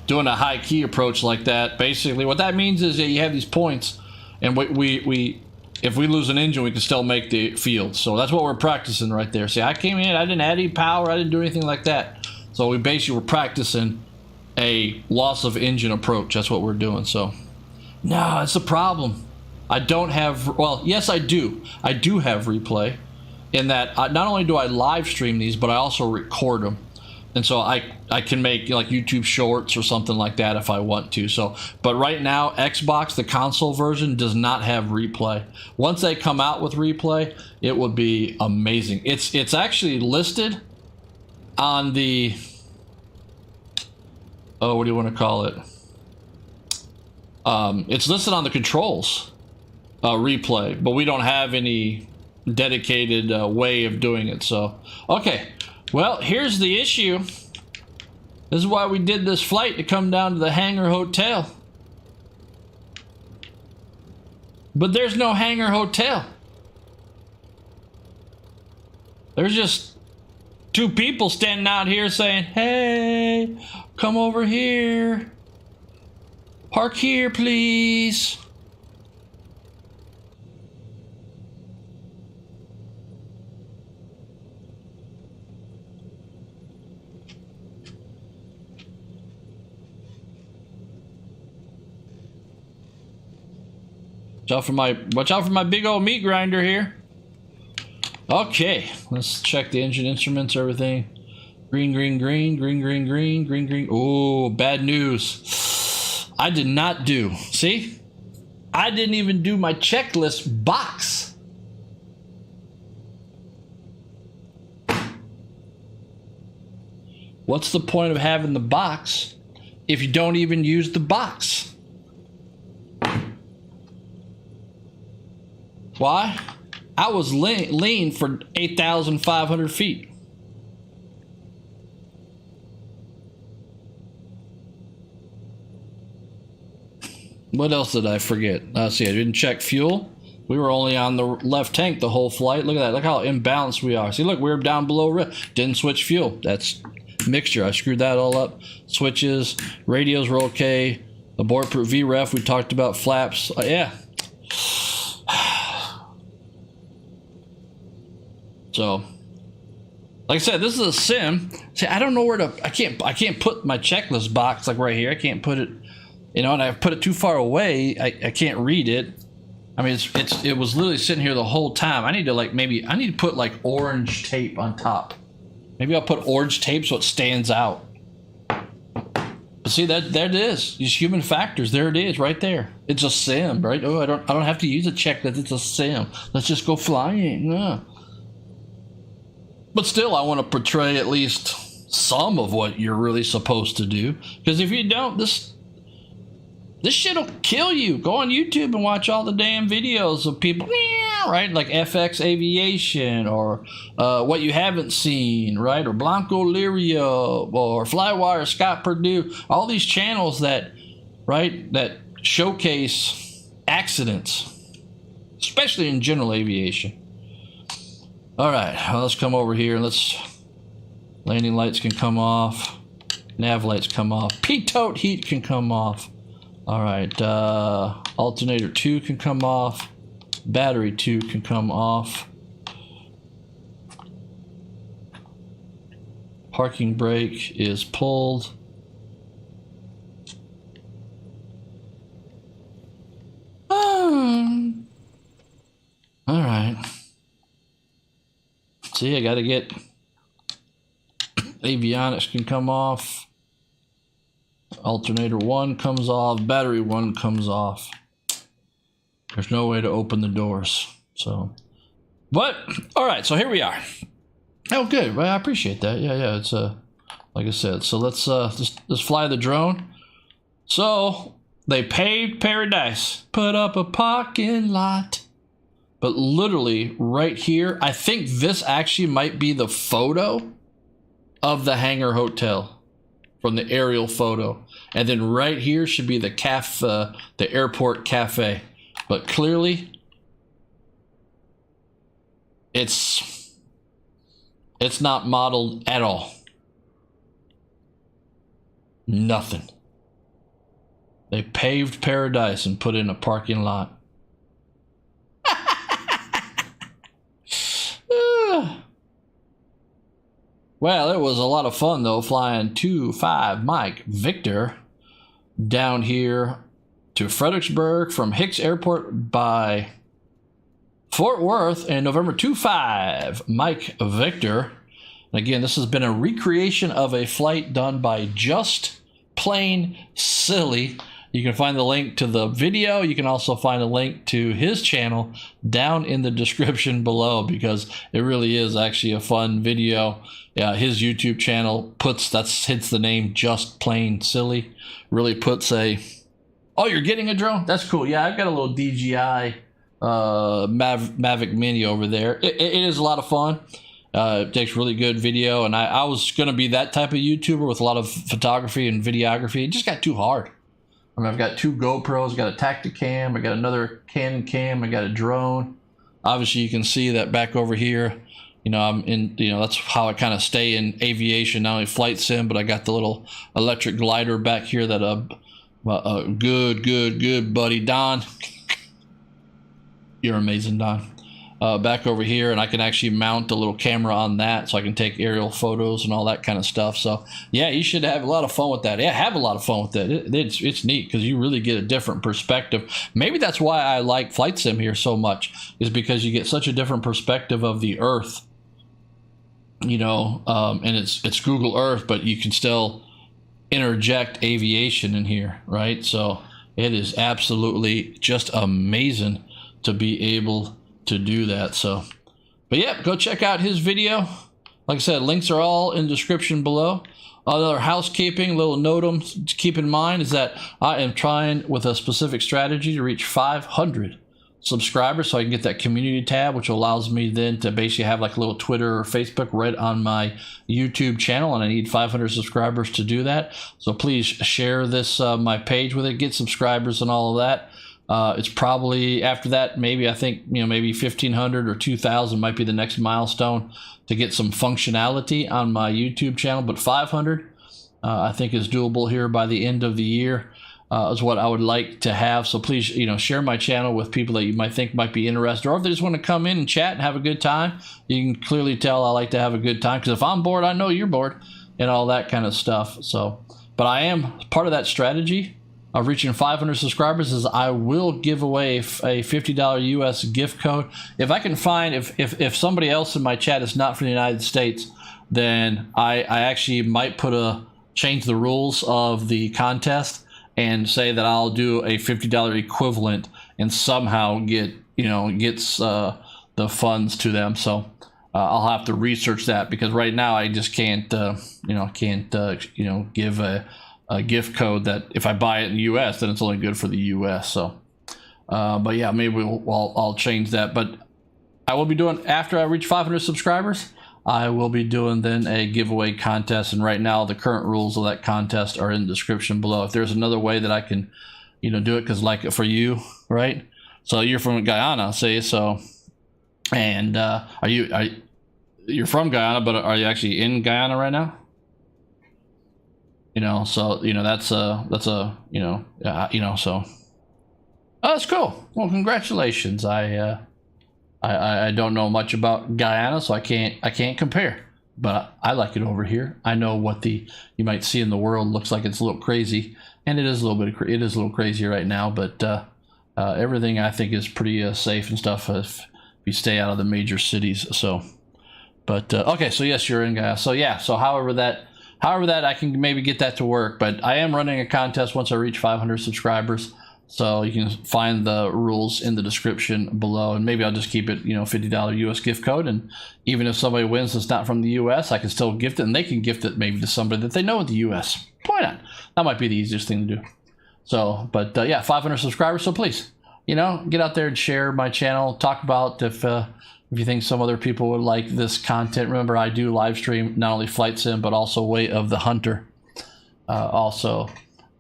Doing a high key approach like that, basically, what that means is that you have these points, and we if we lose an engine, we can still make the field. So that's what we're practicing right there. See, I came in, I didn't add any power, I didn't do anything like that. So we basically were practicing a loss of engine approach. That's what we're doing. So no, it's a problem. I don't have, well, yes I do. I do have replay, in that not only do I live stream these, but I also record them. And so I can make like YouTube shorts or something like that if I want to. So, but right now, Xbox, the console version, does not have replay. Once they come out with replay, it would be amazing. It's actually listed on the, oh, what do you want to call it? It's listed on the controls replay, but we don't have any dedicated way of doing it. So, okay. Well, here's the issue. This is why we did this flight, to come down to the Hangar Hotel. But there's no Hangar Hotel. There's just two people standing out here saying, "Hey, come over here. Park here, please." Watch out for my big old meat grinder here. Okay, let's check the engine instruments, everything. Green, green, green, green, green, green, green, green. Oh, bad news. I did not do. See? I didn't even do my checklist box. What's the point of having the box if you don't even use the box? Why? I was lean for 8,500 feet. What else did I forget? Let's see, I didn't check fuel. We were only on the left tank the whole flight. Look at that. Look how imbalanced we are. See, look, we were down below. Didn't switch fuel. That's mixture. I screwed that all up. Switches, radios were okay. Abort VREF, we talked about. Flaps. Yeah. So, like I said, this is a sim. See, I don't know where to. I can't put my checklist box like right here. I can't put it, you know, and I've put it too far away. I can't read it. I mean, it was literally sitting here the whole time. I need to put like orange tape on top. Maybe I'll put orange tape so it stands out. But see, there it is. These human factors. There it is, right there. It's a sim, right? Oh, I don't have to use a checklist. It's a sim. Let's just go flying. Yeah. But still, I want to portray at least some of what you're really supposed to do. Because if you don't, this shit'll kill you. Go on YouTube and watch all the damn videos of people, right? Like FX Aviation, or What You Haven't Seen, right? Or Blanco Lirio, or Flywire Scott Purdue. All these channels that showcase accidents, especially in general aviation. All right, well, let's come over here. Landing lights can come off. Nav lights come off. Pitot heat can come off. All right. Alternator 2 can come off. Battery 2 can come off. Parking brake is pulled. All right. See, I got to get avionics can come off. Alternator 1 comes off. Battery 1 comes off. There's no way to open the doors. So, but all right. So here we are. Oh, good. Well, I appreciate that. Yeah. It's like I said. So let's fly the drone. So they paved paradise, put up a parking lot. But literally right here, I think this actually might be the photo of the Hangar Hotel from the aerial photo. And then right here should be the the airport cafe. But clearly, it's not modeled at all. Nothing. They paved paradise and put in a parking lot. Well, it was a lot of fun, though, flying 2-5 Mike Victor down here to Fredericksburg from Hicks Airport by Fort Worth in November 2-5 Mike Victor. And again, this has been a recreation of a flight done by Just Plain Silly. You can find the link to the video. You can also find a link to his channel down in the description below, because it really is actually a fun video. Yeah, his YouTube channel hits the name Just Plain Silly. Really puts oh, you're getting a drone? That's cool. Yeah, I've got a little DJI Mavic Mini over there. It is a lot of fun. It takes really good video, and I was going to be that type of YouTuber with a lot of photography and videography. It just got too hard. I mean, I've got 2 GoPros, got a Tacticam, I got another Canon cam, I got a drone. Obviously, you can see that back over here. You know, I'm in. You know, that's how I kind of stay in aviation, not only flight sim, but I got the little electric glider back here that good buddy Don. You're amazing, Don. Back over here, and I can actually mount a little camera on that, so I can take aerial photos and all that kind of stuff. So yeah, you should have a lot of fun with that. Yeah, have a lot of fun with that. It's neat because you really get a different perspective. Maybe that's why I like flight sim here so much, is because you get such a different perspective of the Earth. You know, and it's Google Earth, but you can still interject aviation in here, right? So it is absolutely just amazing to be able to do that. So, but yeah, go check out his video. Like I said, links are all in the description below. Another housekeeping little note to keep in mind is that I am trying with a specific strategy to reach 500 subscribers, so I can get that community tab, which allows me then to basically have like a little Twitter or Facebook right on my YouTube channel, and I need 500 subscribers to do that. So please share this my page with it, get subscribers and all of that. It's probably after that, maybe I think, you know, maybe 1,500 or 2,000 might be the next milestone to get some functionality on my YouTube channel. But 500, I think, is doable here by the end of the year. Is what I would like to have. So please, you know, share my channel with people that you might think might be interested, or if they just want to come in and chat and have a good time. You can clearly tell I like to have a good time, because if I'm bored, I know you're bored, and all that kind of stuff. So, but I am part of that strategy of reaching 500 subscribers is I will give away a $50 U.S. gift code. If I can find, if somebody else in my chat is not from the United States, then I actually might change the rules of the contest and say that I'll do a $50 equivalent and somehow gets the funds to them. So I'll have to research that, because right now I just can't give a gift code that if I buy it in the U.S., then it's only good for the U.S. So, but yeah, maybe I'll change that. But I will be doing, after I reach 500 subscribers, I will be doing then a giveaway contest. And right now, the current rules of that contest are in the description below. If there's another way that I can, do it, because like for you, right? So you're from Guyana, say so, and you're from Guyana, but are you actually in Guyana right now? So that's a so that's cool. Well, congratulations. I don't know much about Guyana, so I can't compare, but I like it over here. I know what you might see in the world looks like. It's a little crazy, and it is a little crazy right now, but everything I think is pretty safe and stuff if you stay out of the major cities. So, but okay, so yes, you're in Guyana. So yeah, so however that I can maybe get that to work, but I am running a contest once I reach 500 subscribers. So you can find the rules in the description below, and maybe I'll just keep it, $50 US gift code. And even if somebody wins that's not from the US, I can still gift it, and they can gift it maybe to somebody that they know in the US. Why not? That might be the easiest thing to do. So, but yeah, 500 subscribers. So please, get out there and share my channel. Talk about if you think some other people would like this content. Remember, I do live stream not only Flight Sim but also Way of the Hunter. Also.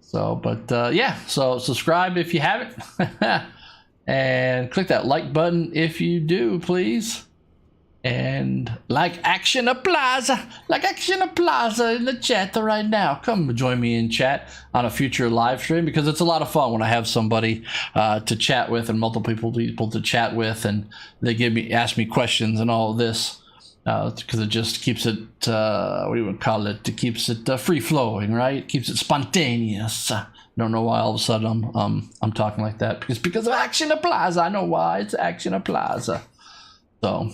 So, but yeah, so subscribe if you haven't, and click that like button if you do, please. And like Action Plaza in the chat right now. Come join me in chat on a future live stream, because it's a lot of fun when I have somebody to chat with and multiple people to chat with, and they ask me questions and all of this. Because it just keeps it, what do you would call it? It keeps it free flowing, right? Keeps it spontaneous. Don't know why all of a sudden I'm talking like that, because of Action Plaza. I know why. It's Action Plaza. So,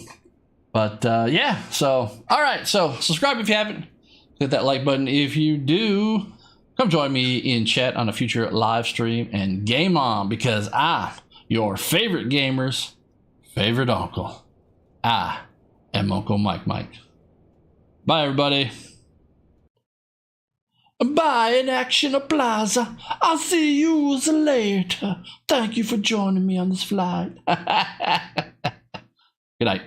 but yeah. So all right. So subscribe if you haven't. Hit that like button if you do. Come join me in chat on a future live stream and game on, because I'm your favorite gamer's favorite uncle. I'm Uncle Mike. Bye, everybody. Bye in Action Plaza. I'll see you later. Thank you for joining me on this flight. Good night.